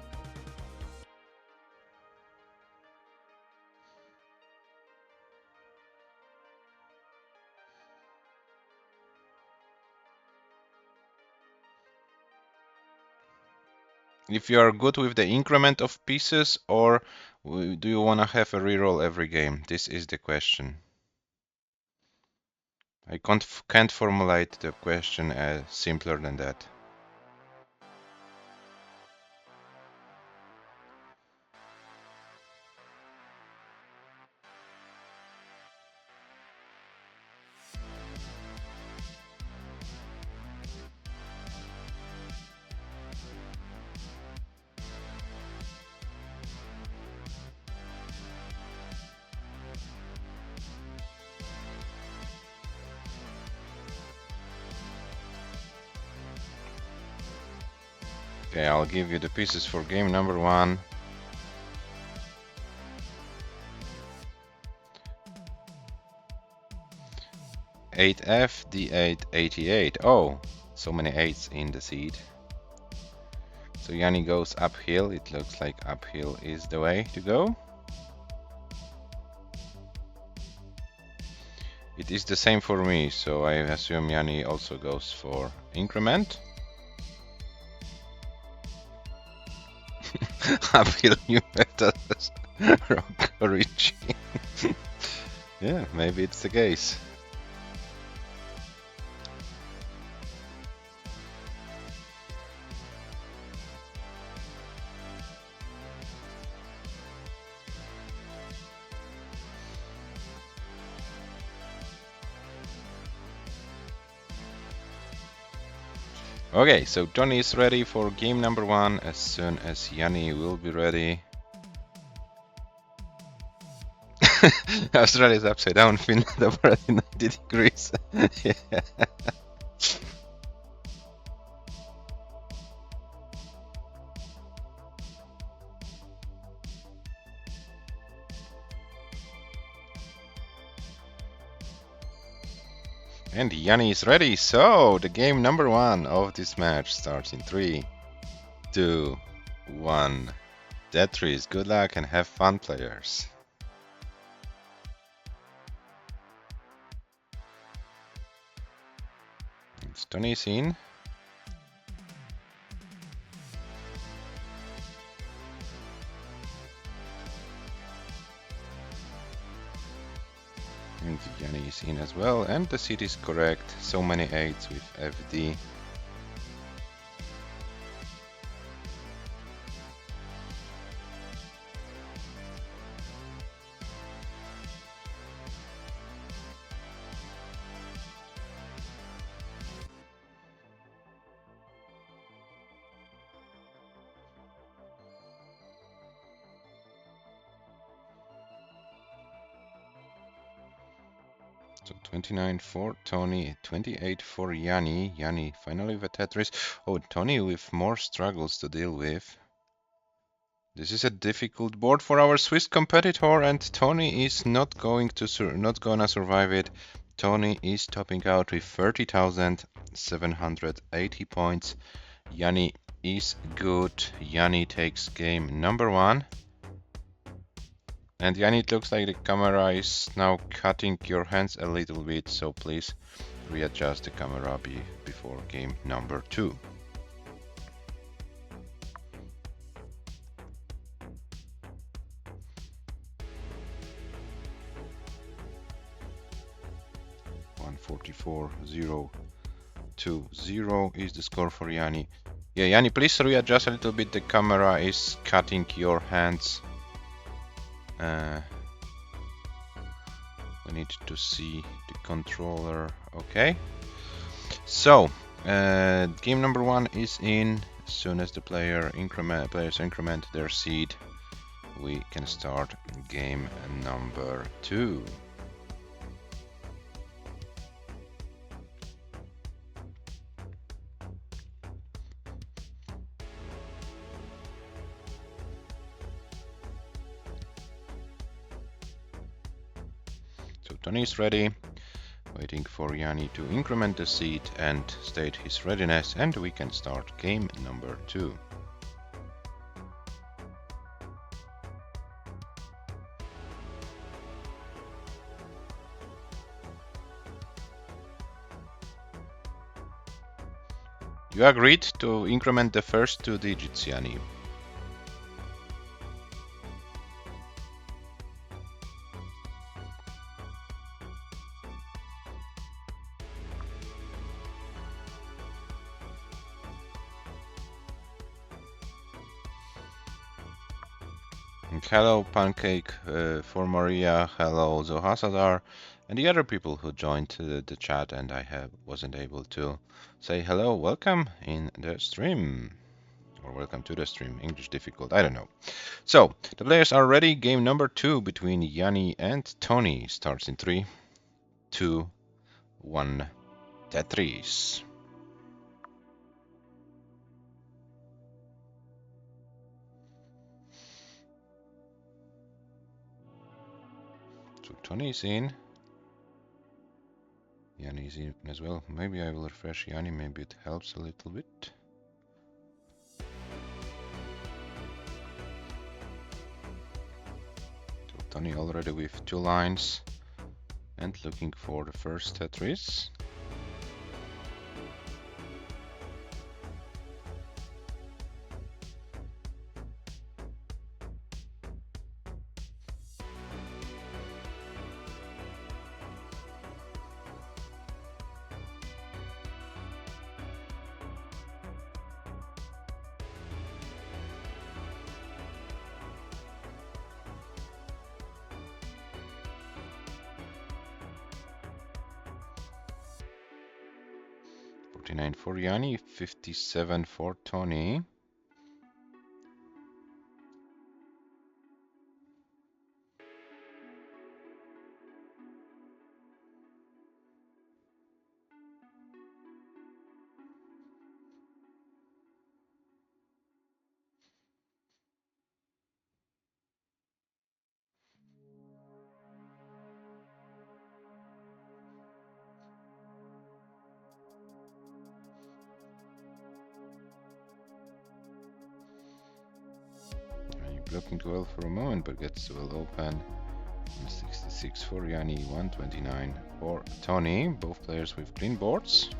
If you are good with the increment of pieces, or do you want to have a reroll every game? This is the question. I can't formulate the question simpler than that. Okay, I'll give you the pieces for game number 1. (8F) D8 88. Oh, so many 8s in the seed. So Jani goes uphill. It looks like uphill is the way to go. It is the same for me, so I assume Jani also goes for increment. Uphill new metals. Rock origin. Yeah, maybe it's the case. Okay, so Tony is ready for game number 1 as soon as Jani will be ready. Australia is upside down, Finland over at 90 degrees. Yeah. And Jani is ready, so the game number 1 of this match starts in 3, 2, 1. Tetris, good luck and have fun, players. It's Tony's in. And JANI is in as well, and the seat is correct. So many 8s with FD. So 29 for Toni, 28 for JANI. JANI finally with Tetris. Oh, Toni with more struggles to deal with. This is a difficult board for our Swiss competitor, and Toni is not gonna survive it. Toni is topping out with 30,780 points. JANI is good. JANI takes game number 1. And JANI, it looks like the camera is now cutting your hands a little bit, so please readjust the camera before game number 2. $144,020 is the score for JANI. Yeah, JANI, please readjust a little bit. The camera is cutting your hands. We need to see the controller. Okay. So, game number 1 is in. As soon as the players increment their seed, we can start game number 2. So Toni is ready, waiting for JANI to increment the seed and state his readiness, and we can start game number 2. You agreed to increment the first 2 digits, JANI. Hello Pancake for Maria, hello Zohasadar, and the other people who joined the chat, and I wasn't able to say hello. Welcome in the stream, or welcome to the stream. English difficult, I don't know. So the players are ready. Game number 2 between JANI and Toni starts in 3, 2, 1. Tetris. So Toni is in. JANI is in as well. Maybe I will refresh JANI, maybe it helps a little bit. So Toni already with 2 lines and looking for the first Tetris. For JANI, 57 for Toni. Looking well for a moment, but gets well open. 66 for JANI, 129 for Toni. Both players with clean boards.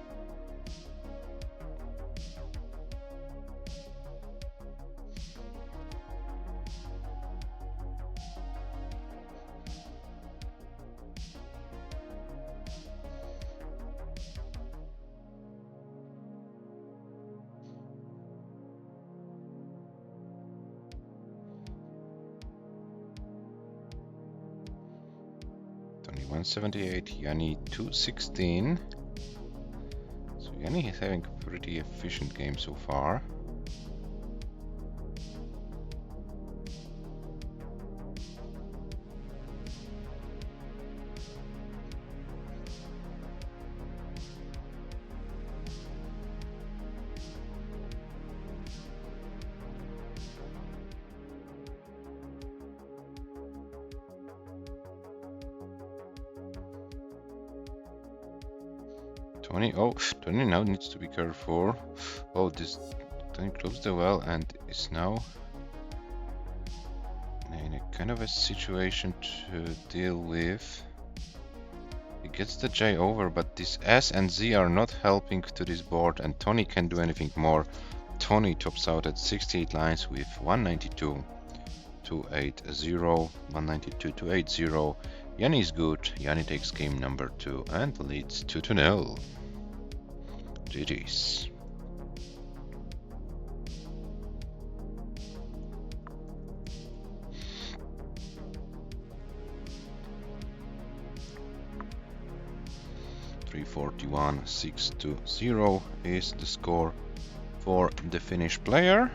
Tony 178, Jani 216. So Jani is having a pretty efficient game so far. Tony now needs to be careful. Oh, this Tony closed the well and is now in a kind of a situation to deal with. He gets the J over, but this S and Z are not helping to this board, and Tony can't do anything more. Tony tops out at 68 lines with 192, 280, 192, 280. Jani is good. Jani takes game number 2 and leads 2-0. GG's. .341 620 is the score for the Finnish player.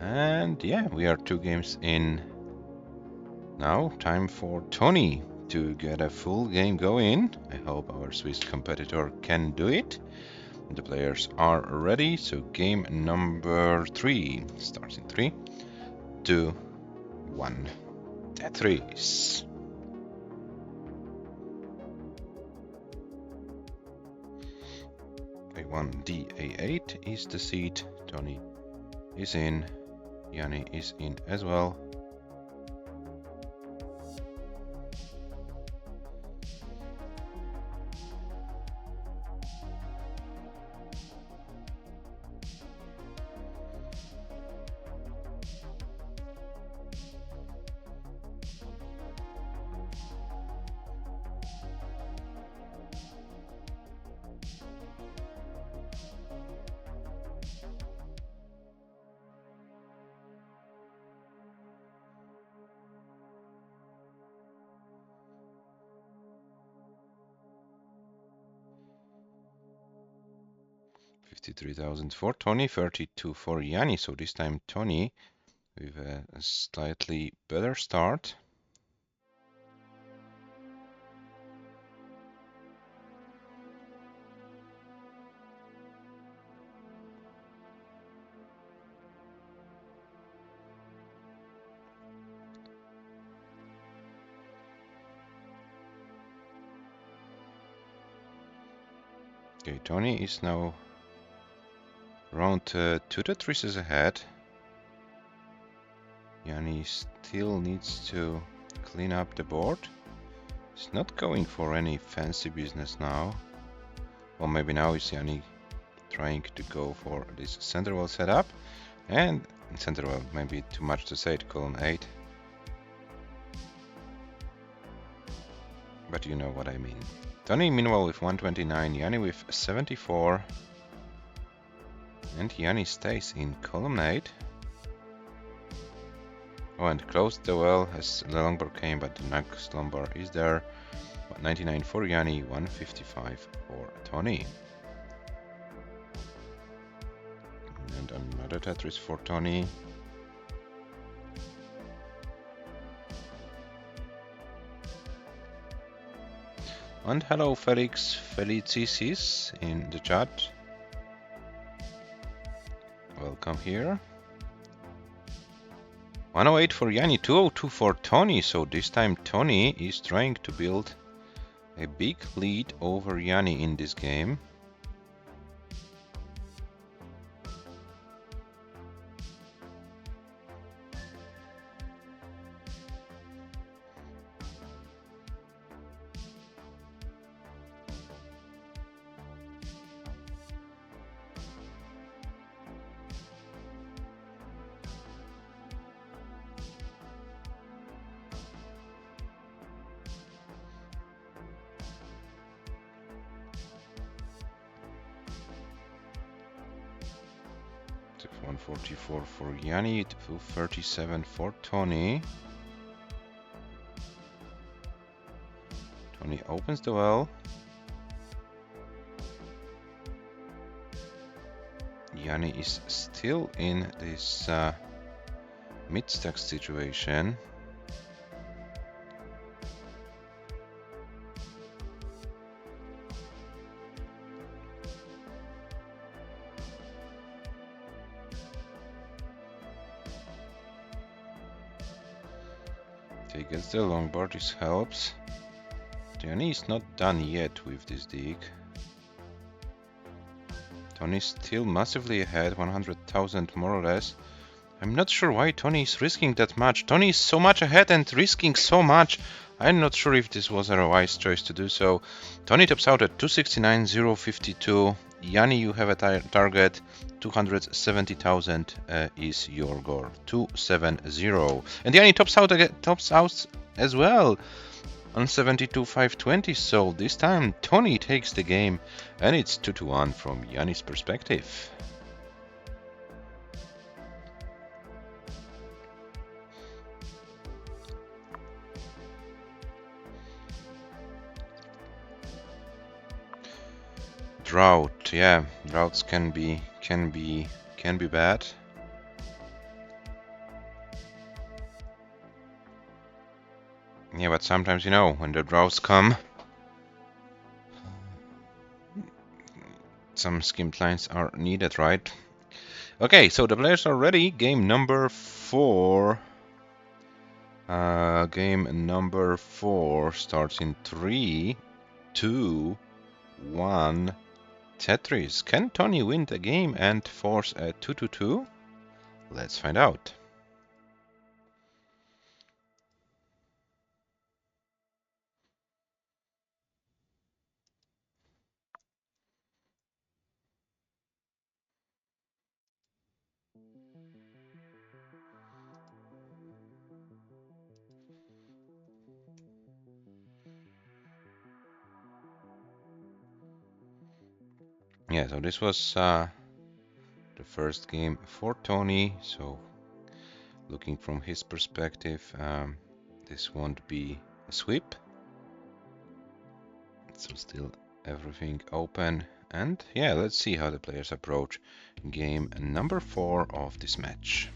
And yeah, we are 2 games in. Now time for Tony to get a full game going. I hope our Swiss competitor can do it. The players are ready, so game number 3 starts in 3, 2, 1. Tetris. A1 DA8 is the seed. Tony is in. Jani is in as well. $53,000 for Tony, 32 for Jani. So this time Tony with a slightly better start. Okay, Tony is now around 2 Tetrises ahead. Jani still needs to clean up the board. He's not going for any fancy business now. Or maybe now is Jani trying to go for this center wall setup. And center wall, maybe too much to say, to column 8. But you know what I mean. Tony meanwhile with 129, Jani with 74. And Jani stays in column 8. Oh, and closed the well as the long bar came, but the next long bar is there. 99 for Jani, 155 for Tony. And another Tetris for Tony. And hello Felix Felicis in the chat. Welcome here. 108 for Jani, 202 for Tony. So this time Tony is trying to build a big lead over Jani in this game. To 144 for Jani, 237 for Tony. Toni opens the well. Jani is still in this mid-stack situation. He gets the long bar, this helps. Jani is not done yet with this dig. Toni is still massively ahead, 100,000 more or less. I'm not sure why Toni is risking that much. Toni is so much ahead and risking so much. I'm not sure if this was a wise choice to do so. Toni tops out at 269,052. Jani, you have a target. 270,000 is your goal. 270. And Jani tops out as well on 72,520. So this time Toni takes the game, and it's 2-1 from Jani's perspective. Drought, yeah, droughts can be bad. Yeah, but sometimes, you know, when the droughts come, some skimmed lines are needed, right? Okay, so the players are ready. Game number 4. Game number 4 starts in 3, 2, 1. Tetris. Can Toni win the game and force a 2-2? Let's find out. Yeah, so this was the first game for Toni. So looking from his perspective, this won't be a sweep. So still everything open. And yeah, let's see how the players approach game number 4 of this match.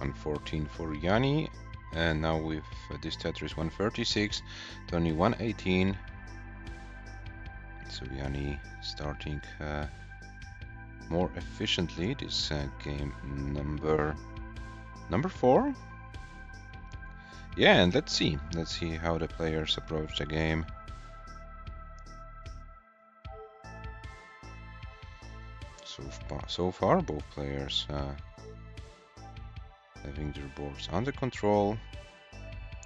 $114 for Jani, and now with this Tetris 136, Toni 118. So Jani starting more efficiently this game number 4. Yeah, and let's see how the players approach the game. So far both players having their boards under control,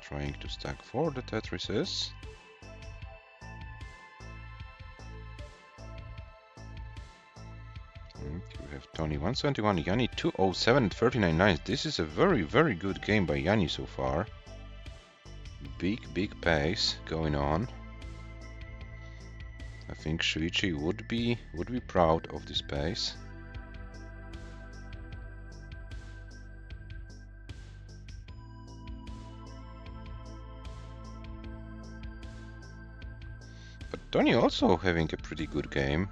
trying to stack for the Tetrises. We have Toni 171, Jani 207, 39 lines. This is a very, very good game by Jani so far. Big pace going on. I think Shuichi would be proud of this pace. But Toni also having a pretty good game.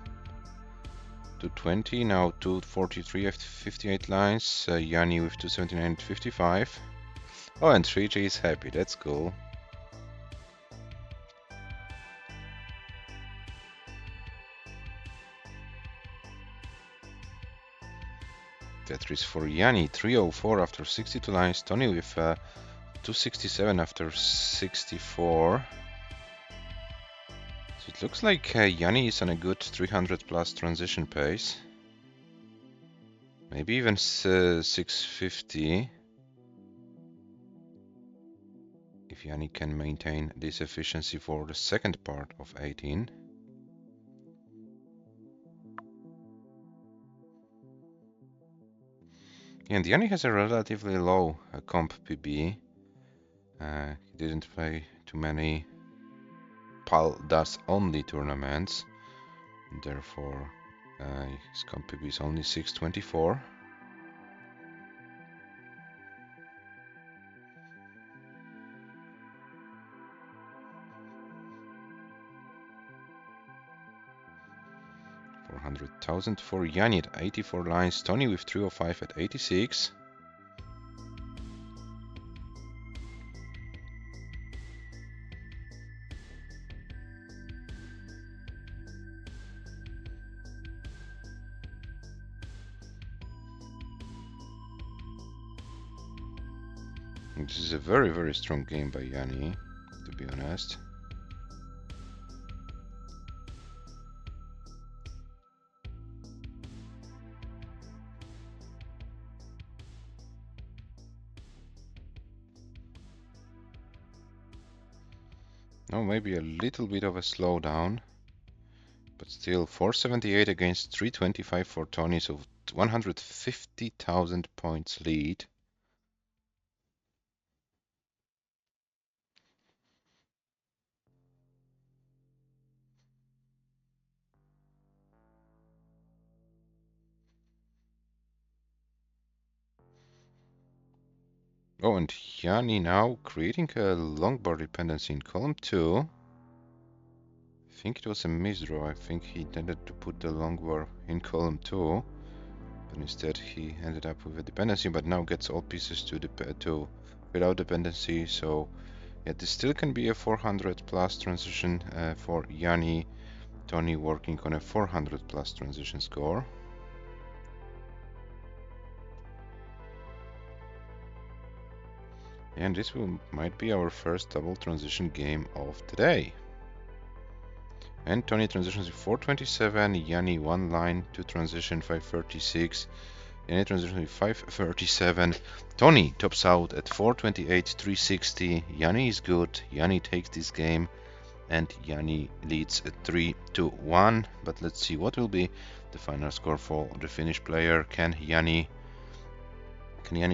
220, now 243 after 58 lines. Jani with 279 at 55. Oh, and 3J is happy, that's cool. Tetris for Jani, 304 after 62 lines. Toni with 267 after 64. So it looks like Jani is on a good 300 plus transition pace. Maybe even 650. If Jani can maintain this efficiency for the second part of 18. And Jani has a relatively low comp PB. He didn't play too many PAL-DAS only tournaments, therefore his comp PB is only 624. $400,000 for Jani at 84 lines, Toni with 305 at 86. This is a very, very strong game by Jani, to be honest. Oh, maybe a little bit of a slowdown, but still 478 against 325 for Toni, so 150,000 points lead. Oh, and Jani now creating a long bar dependency in column 2. I think it was a misdraw. I think he intended to put the long bar in column 2, but instead he ended up with a dependency, but now gets all pieces to without dependency. So yeah, this still can be a 400 plus transition for Jani. Toni working on a 400 plus transition score. And this might be our first double transition game of the day. And Toni transitions 427, Jani 1 line, 2 transition 536, Jani transition 537. Toni tops out at 428, 360. Jani is good, Jani takes this game, and Jani leads at 3-1. But let's see what will be the final score for the Finnish player. Can Jani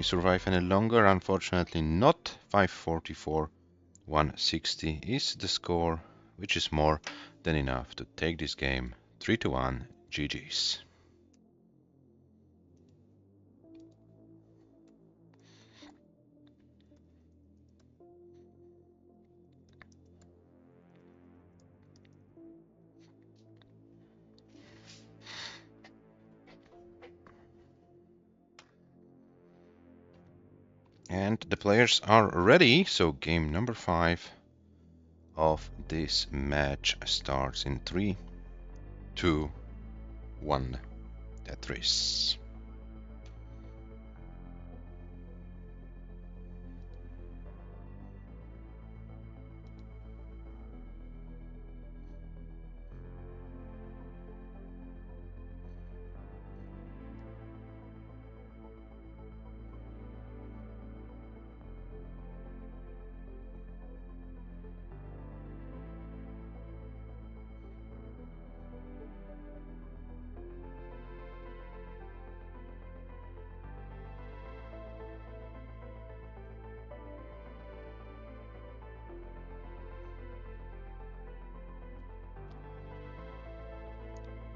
survive any longer? Unfortunately not. 544, 160 is the score, which is more than enough to take this game 3-1. GG's. And the players are ready, so game number 5 of this match starts in 3, 2, 1. Tetris.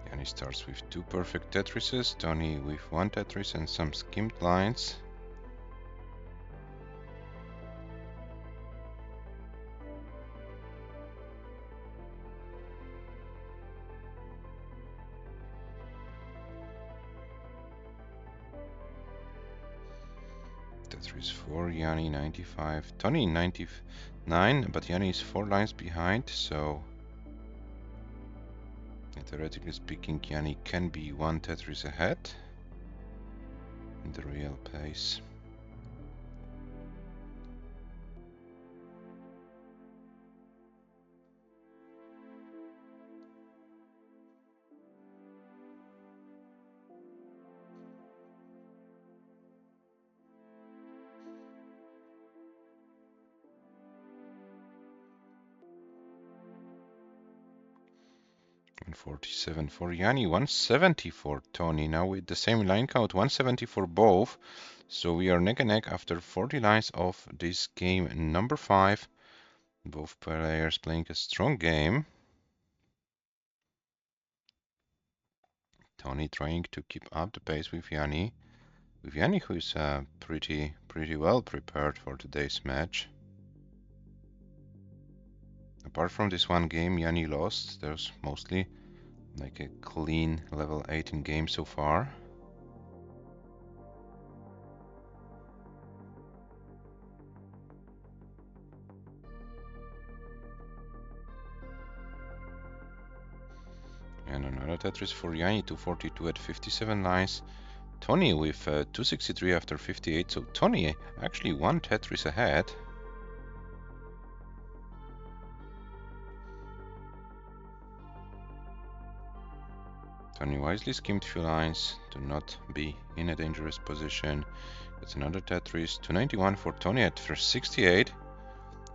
Jani starts with 2 perfect Tetrises, Toni with 1 Tetris and some skimmed lines. Tetris 4, Jani 95, Toni 99, but Jani is 4 lines behind, so theoretically speaking, Jani can be 1 Tetris ahead in the real pace. 147 for JANI, 170 for TONI. Now with the same line count, 170 for both. So we are neck and neck after 40 lines of this game number 5. Both players playing a strong game. TONI trying to keep up the pace with JANI. With JANI, who is pretty well prepared for today's match. Apart from this one game JANI lost, there's mostly like a clean level 18 game so far. And another Tetris for JANI, 242 at 57 lines. TONI with 263 after 58, so TONI actually one Tetris ahead. TONI wisely skimmed few lines to not be in a dangerous position. That's another Tetris, 291 for TONI at first 68.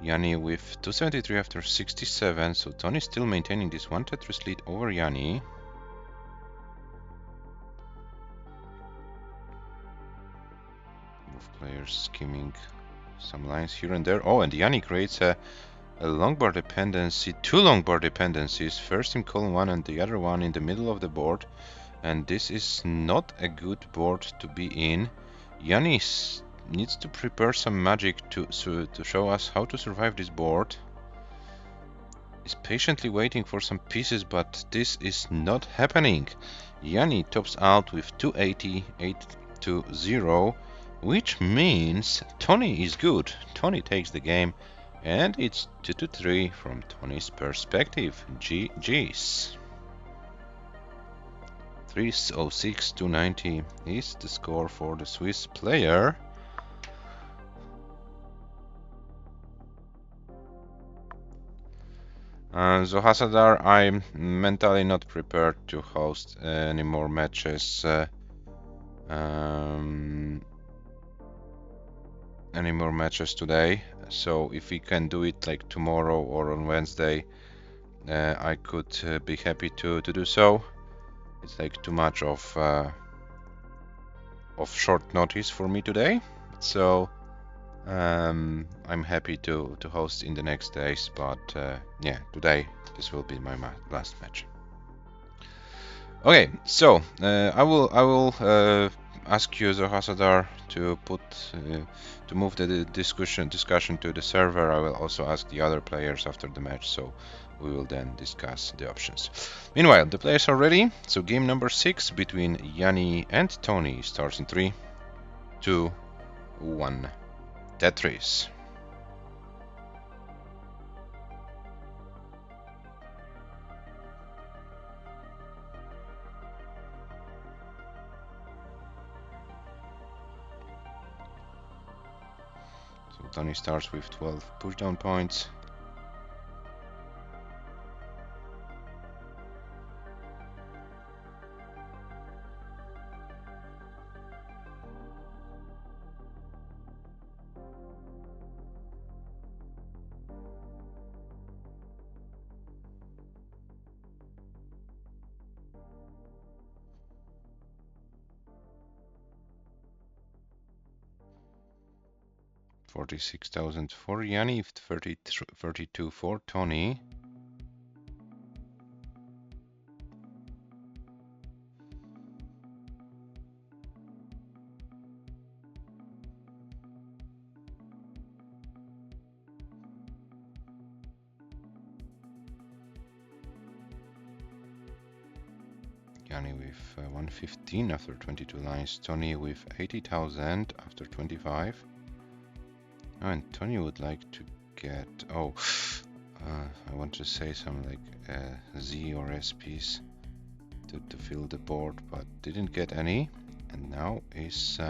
JANI with 273 after 67, so TONI still maintaining this one Tetris lead over JANI. Both players skimming some lines here and there. Oh, and JANI creates a long bar dependency, two long bar dependencies, first in column 1 and the other one in the middle of the board. And this is not a good board to be in. JANI needs to prepare some magic to show us how to survive this board. Is patiently waiting for some pieces, but this is not happening. JANI tops out with 280, 8-0, which means TONI is good. TONI takes the game, and it's 2-3 from TONI's perspective. GG's. 306 290 is the score for the Swiss player. Zohasadar, I'm mentally not prepared to host any more matches. Today. So if we can do it like tomorrow or on Wednesday, I could be happy to do so. It's like too much of short notice for me today. So I'm happy to host in the next days, but yeah, today this will be my last match. Okay, so I will ask you, Zohasadar, to move the discussion to the server. I will also ask the other players after the match, so we will then discuss the options. Meanwhile, the players are ready, so game number 6 between JANI and TONI starts in 3, 2, 1. Tetris. So TONI starts with 12 pushdown points. $46,000 for JANI, 32 for TONI. JANI with 115 after 22 lines, TONI with 80,000 after 25. Oh, and TONI would like to get, I want to say some like Z or S piece to fill the board, but didn't get any, and now is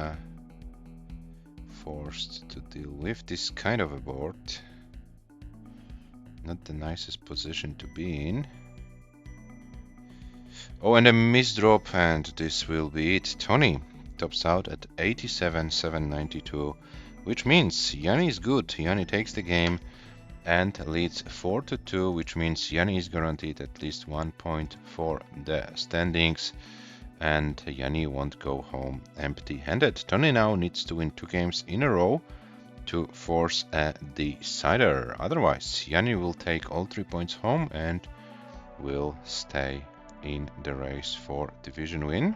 forced to deal with this kind of a board. Not the nicest position to be in. Oh, and a misdrop, and this will be it. TONI tops out at 87,792. Which means JANI is good. JANI takes the game, and leads 4-2, which means JANI is guaranteed at least 1 point for the standings, and JANI won't go home empty-handed. TONI now needs to win 2 games in a row to force a decider. Otherwise, JANI will take all 3 points home and will stay in the race for division win.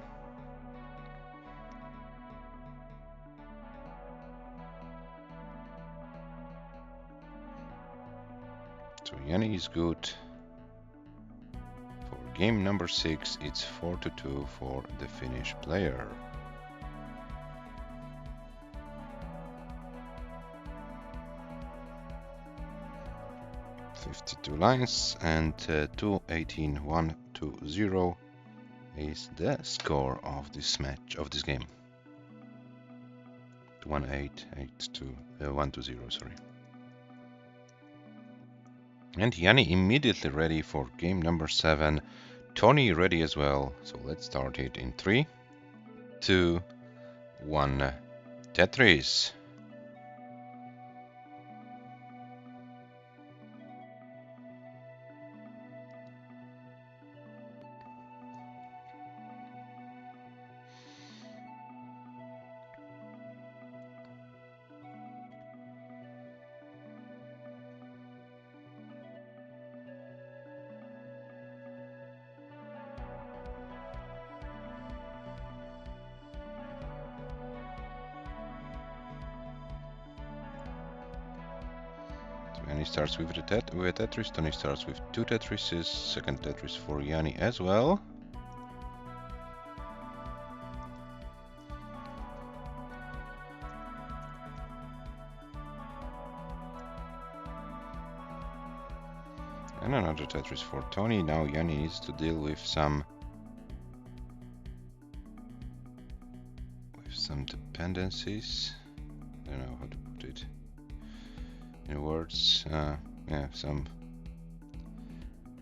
So JANI is good. For game number 6, it's 4-2 for the Finnish player. "52 lines and 2-18-1-0 is the score of this match, of this game. 1-8-8-2-1-0, sorry. And JANI immediately ready for game number 7. TONI ready as well. So let's start it in 3, 2, 1. Tetris. JANI starts with Tetris. TONI starts with 2 Tetrises. Second Tetris for JANI as well. And another Tetris for TONI. Now JANI needs to deal with some dependencies. I don't know how to put it in words. Yeah, some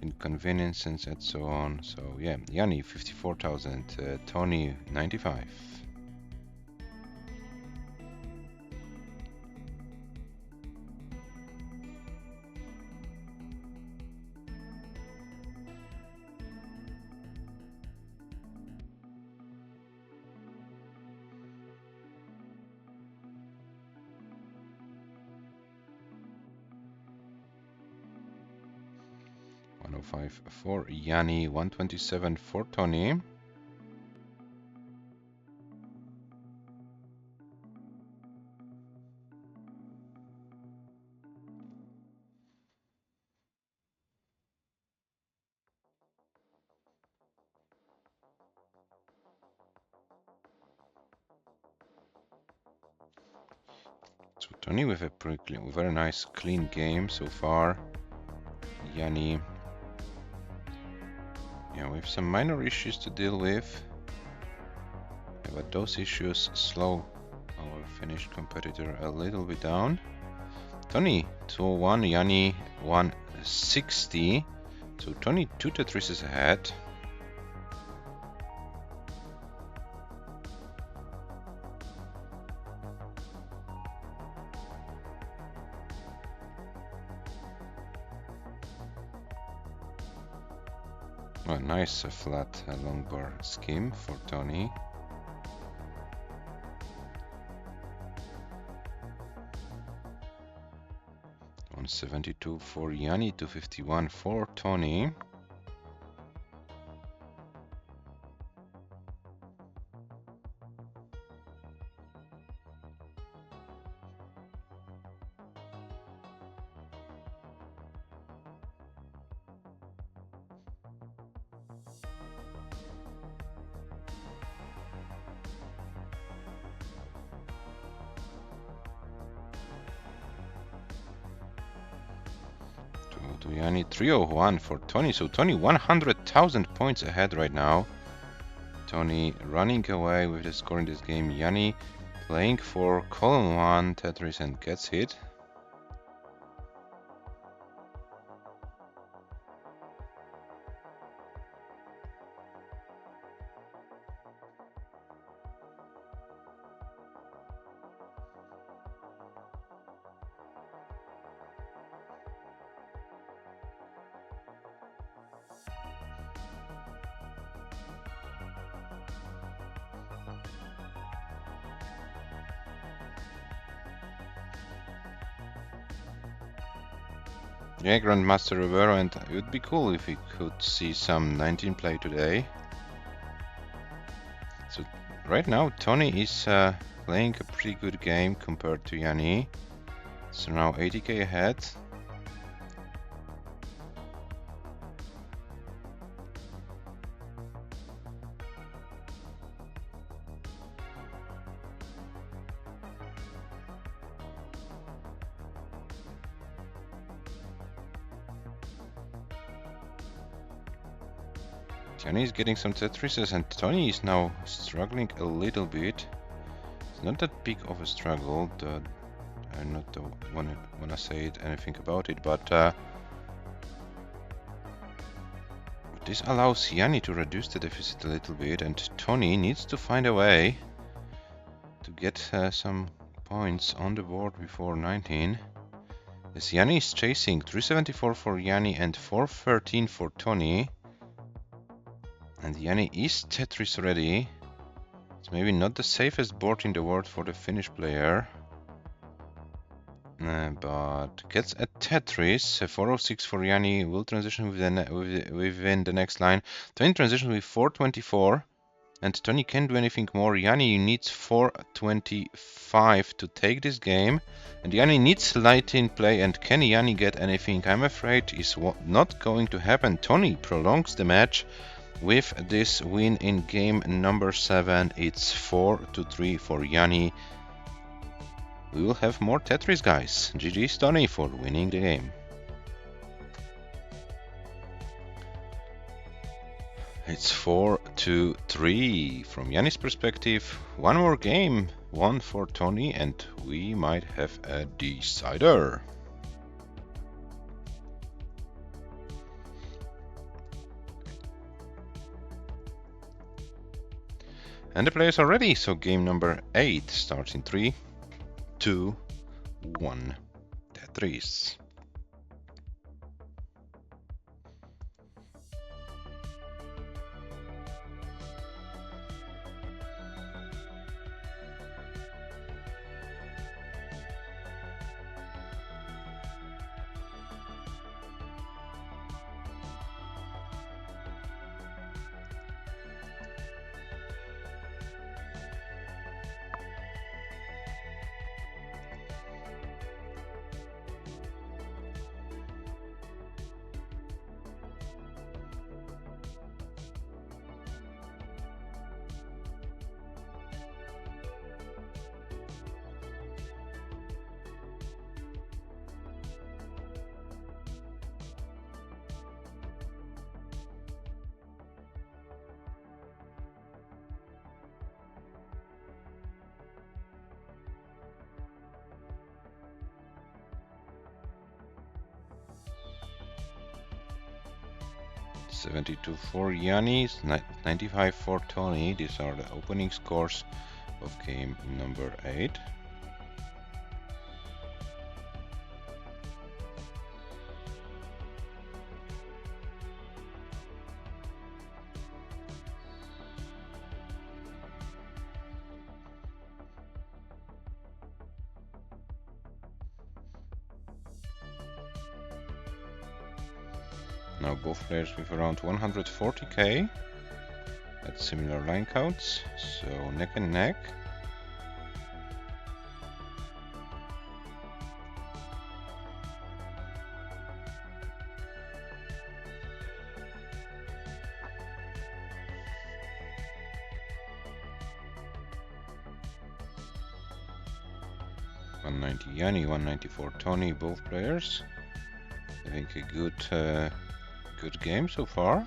inconveniences and so on. So yeah, JANI 54,000, TONI 95. $105 for JANI, $127 for TONI. So TONI with a very nice clean game so far. JANI, yeah, we have some minor issues to deal with, yeah, but those issues slow our Finnish competitor a little bit down. TONI 201, JANI 160. So TONI 2 Tetrises ahead. Oh, nice flat long bar scheme for TONI. $172 for JANI, $251 for TONI. To JANI 301 for TONI. So TONI 100,000 points ahead right now. TONI running away with the score in this game. JANI playing for column 1 Tetris and gets hit. Yeah, Grandmaster Rivero, and it would be cool if we could see some 19 play today. So right now Toni is playing a pretty good game compared to JANI. So now 80k ahead. JANI is getting some Tetrises and Toni is now struggling a little bit. It's not that big of a struggle. I not wanna say anything about it, but this allows JANI to reduce the deficit a little bit, and Toni needs to find a way to get some points on the board before 19. As JANI is chasing 374 for JANI and 413 for Toni. And JANI is Tetris ready. It's maybe not the safest board in the world for the Finnish player. But gets a Tetris. 406 for JANI will transition within the next line. Toni transitions with 424. And Toni can't do anything more. JANI needs 425 to take this game. And JANI needs light in play. And can JANI get anything? I'm afraid is not going to happen. Toni prolongs the match with this win in game number 7. It's 4-3 for JANI. We will have more Tetris, guys. GG's Toni for winning the game. It's 4-3 from JANI's perspective. One more game, one for Toni, and we might have a decider. And the players are ready, so game number 8 starts in 3, 2, 1. Tetris. $72 for JANI, 95 for Toni. These are the opening scores of game number 8. Now both players with around 140k at similar line counts, so neck and neck. $190 JANI, $194 Toni, both players. I think a good game so far.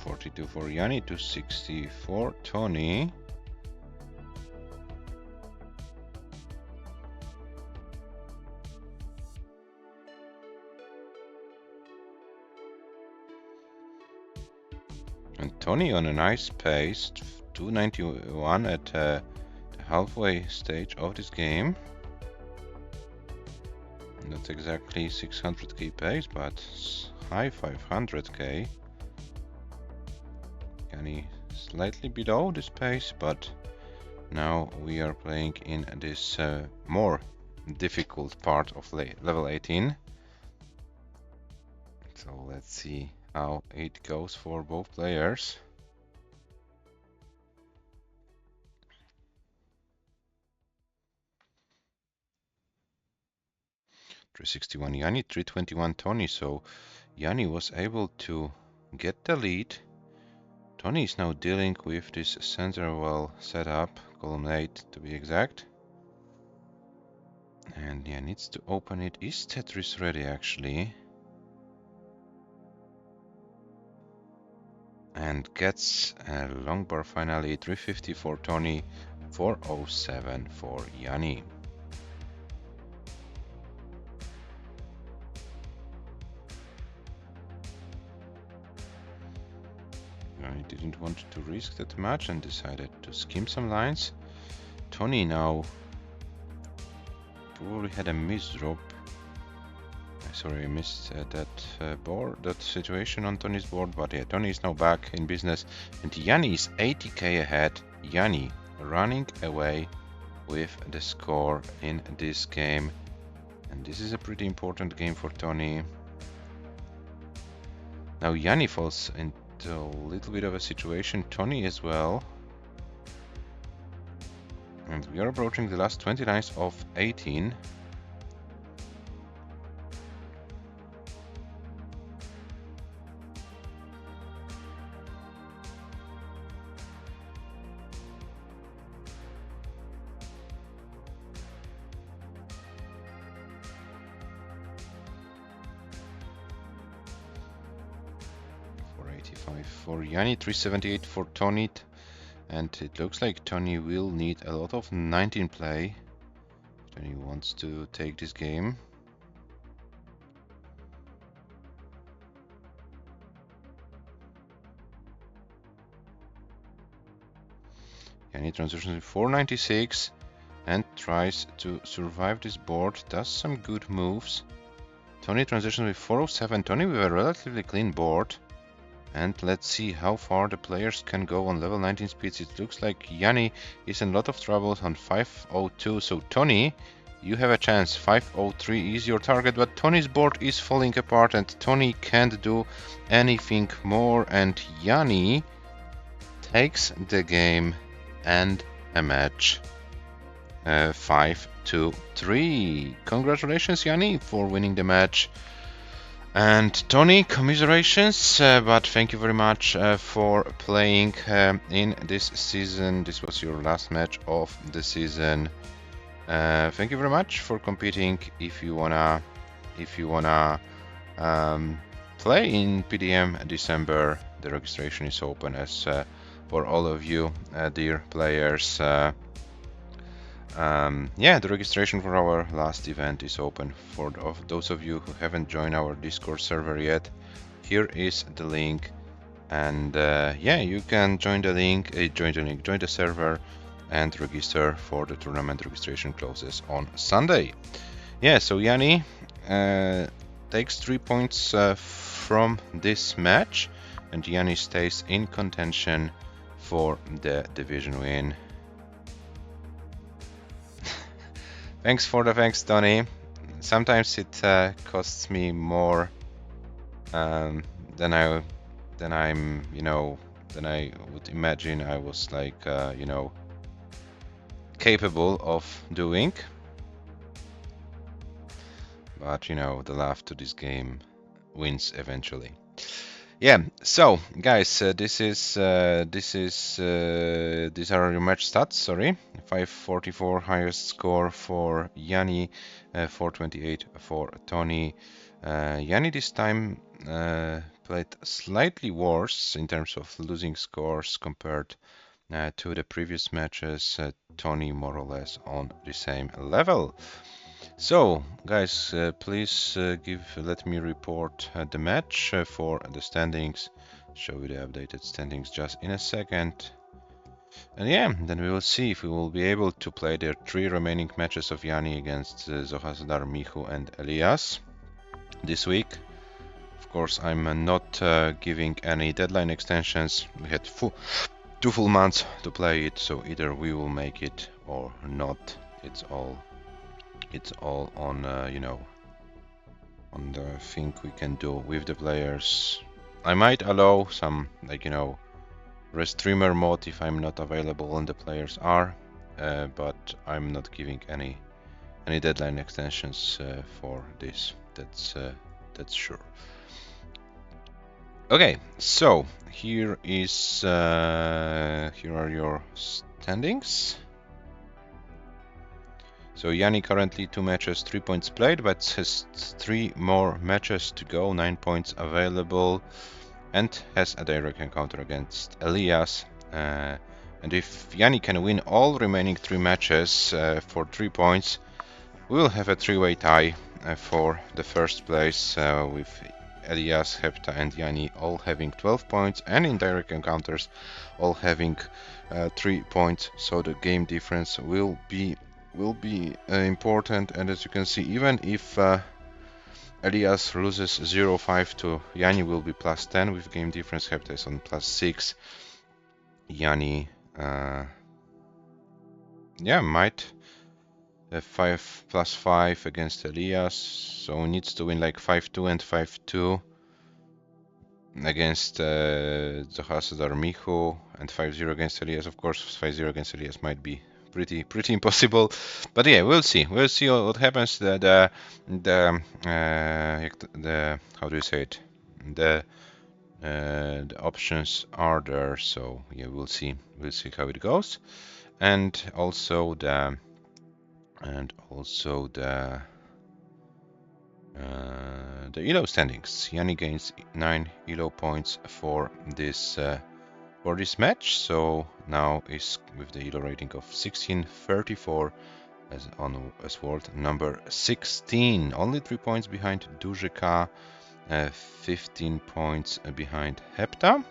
$42 for JANI, $260 for Toni. And Toni on a nice pace, 291 at the halfway stage of this game. Not exactly 600k pace, but high 500k. JANI slightly below this pace, but now we are playing in this more difficult part of level 18. So let's see how it goes for both players. .361 JANI, 321 TONI, so JANI was able to get the lead. TONI is now dealing with this sensor well setup, column 8 to be exact. And yeah, needs to open it. Is Tetris ready actually? And gets a long bar finally, 350 for TONI, 407 for JANI. I didn't want to risk that much and decided to skim some lines. TONI now probably had a misdrop. Sorry, I missed that situation on TONI's board, but yeah, TONI is now back in business, and JANI is 80k ahead. JANI running away with the score in this game, and this is a pretty important game for TONI. Now JANI falls into a little bit of a situation, TONI as well, and we are approaching the last 20 lines of 18. For JANI, 378 for TONI, and it looks like TONI will need a lot of 19 play. TONI wants to take this game. JANI transitions to 496 and tries to survive this board, does some good moves. TONI transitions with 407, TONI with a relatively clean board. And let's see how far the players can go on level 19 speeds. It looks like JANI is in a lot of trouble on 502. So TONI, you have a chance. 503 is your target, but TONI's board is falling apart and TONI can't do anything more. And JANI takes the game and a match. 5-3. Congratulations, JANI, for winning the match. And TONI, commiserations, but thank you very much for playing in this season. This was your last match of the season. Thank you very much for competing. If you wanna play in PDM December, the registration is open as for all of you, dear players. Yeah, the registration for our last event is open for those of you who haven't joined our Discord server yet. Here is the link, and yeah, you can join the server and register for the tournament. Registration closes on Sunday. Yeah, so JANI takes 3 points from this match, and JANI stays in contention for the division win. Thanks for the thanks, TONI. Sometimes it costs me more than I would imagine I was like capable of doing. But the laugh to this game wins eventually. Yeah, so guys, these are your match stats. Sorry, 544 highest score for JANI, 428 for TONI. JANI this time played slightly worse in terms of losing scores compared to the previous matches. TONI more or less on the same level. So, guys, please let me report the match for the standings. show you the updated standings just in a second. And yeah, then we will see if we will be able to play the 3 remaining matches of JANI against Zohasdar, Michu and Elias this week. Of course, I'm not giving any deadline extensions. We had 2 full months to play it, so either we will make it or not. It's all on you know, on the thing we can do with the players. I might allow some, like, you know, restreamer mode if I'm not available and the players are, but I'm not giving any deadline extensions for this. That's sure. Okay, so here are your standings. So JANI currently 2 matches, 3 points played, but has 3 more matches to go, 9 points available, and has a direct encounter against Elias. And if JANI can win all remaining 3 matches for 3 points, we will have a 3-way tie for the first place, with Elias, Hepta and JANI all having 12 points, and in direct encounters all having 3 points. So the game difference will be important. And as you can see, even if Elias loses 0-5 to JANI, will be +10 with game difference. Hepta is on +6. JANI might have 5 +5 against Elias, so needs to win like 5-2 and 5-2 against Zohasdar, Michu, and 5-0 against Elias. Of course, 5-0 against Elias might be pretty impossible, but yeah, we'll see what happens. The how do you say it, the options are there, so yeah, we'll see how it goes. And also the ELO standings. JANI gains 9 ELO points for this match, so now is with the ELO rating of 1634 as world number 16. Only 3 points behind Dujeka, 15 points behind Hepta.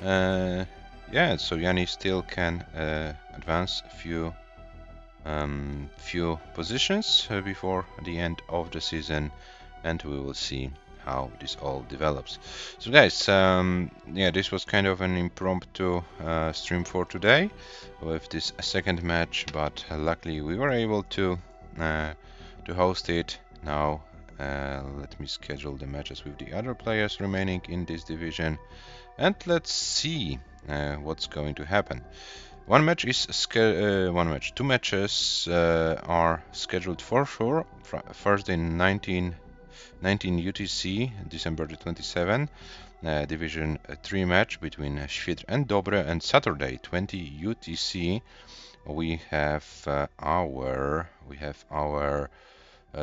Yeah, so JANI still can advance few positions before the end of the season, and we will see how this all develops. So guys, yeah, this was kind of an impromptu stream for today with this second match, but luckily we were able to host it. Now let me schedule the matches with the other players remaining in this division, and let's see what's going to happen. 2 matches are scheduled for sure. Thursday 19 UTC, December the 27th, Division 3 match between Świdr and DOBREEE, and Saturday 20 UTC we have our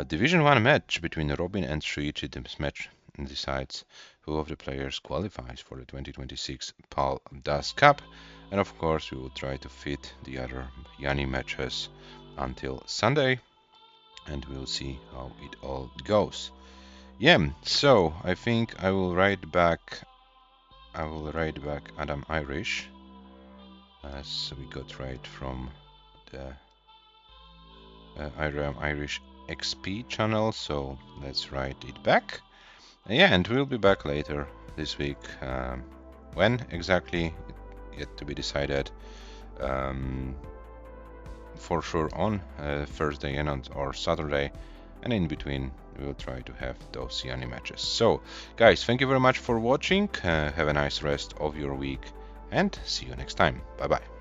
Division 1 match between Robin and Shuichi. This match decides who of the players qualifies for the 2026 PAL-DAS Cup. And of course, we will try to fit the other JANI matches until Sunday, and we'll see how it all goes. Yeah, so I think I will write back Adam Irish, as we got right from the Irish XP channel. So let's write it back. Yeah, and we'll be back later this week. When exactly, yet to be decided. For sure on Thursday and or Saturday, and in between we will try to have those JANI matches. So guys, thank you very much for watching. Have a nice rest of your week, and see you next time. Bye bye.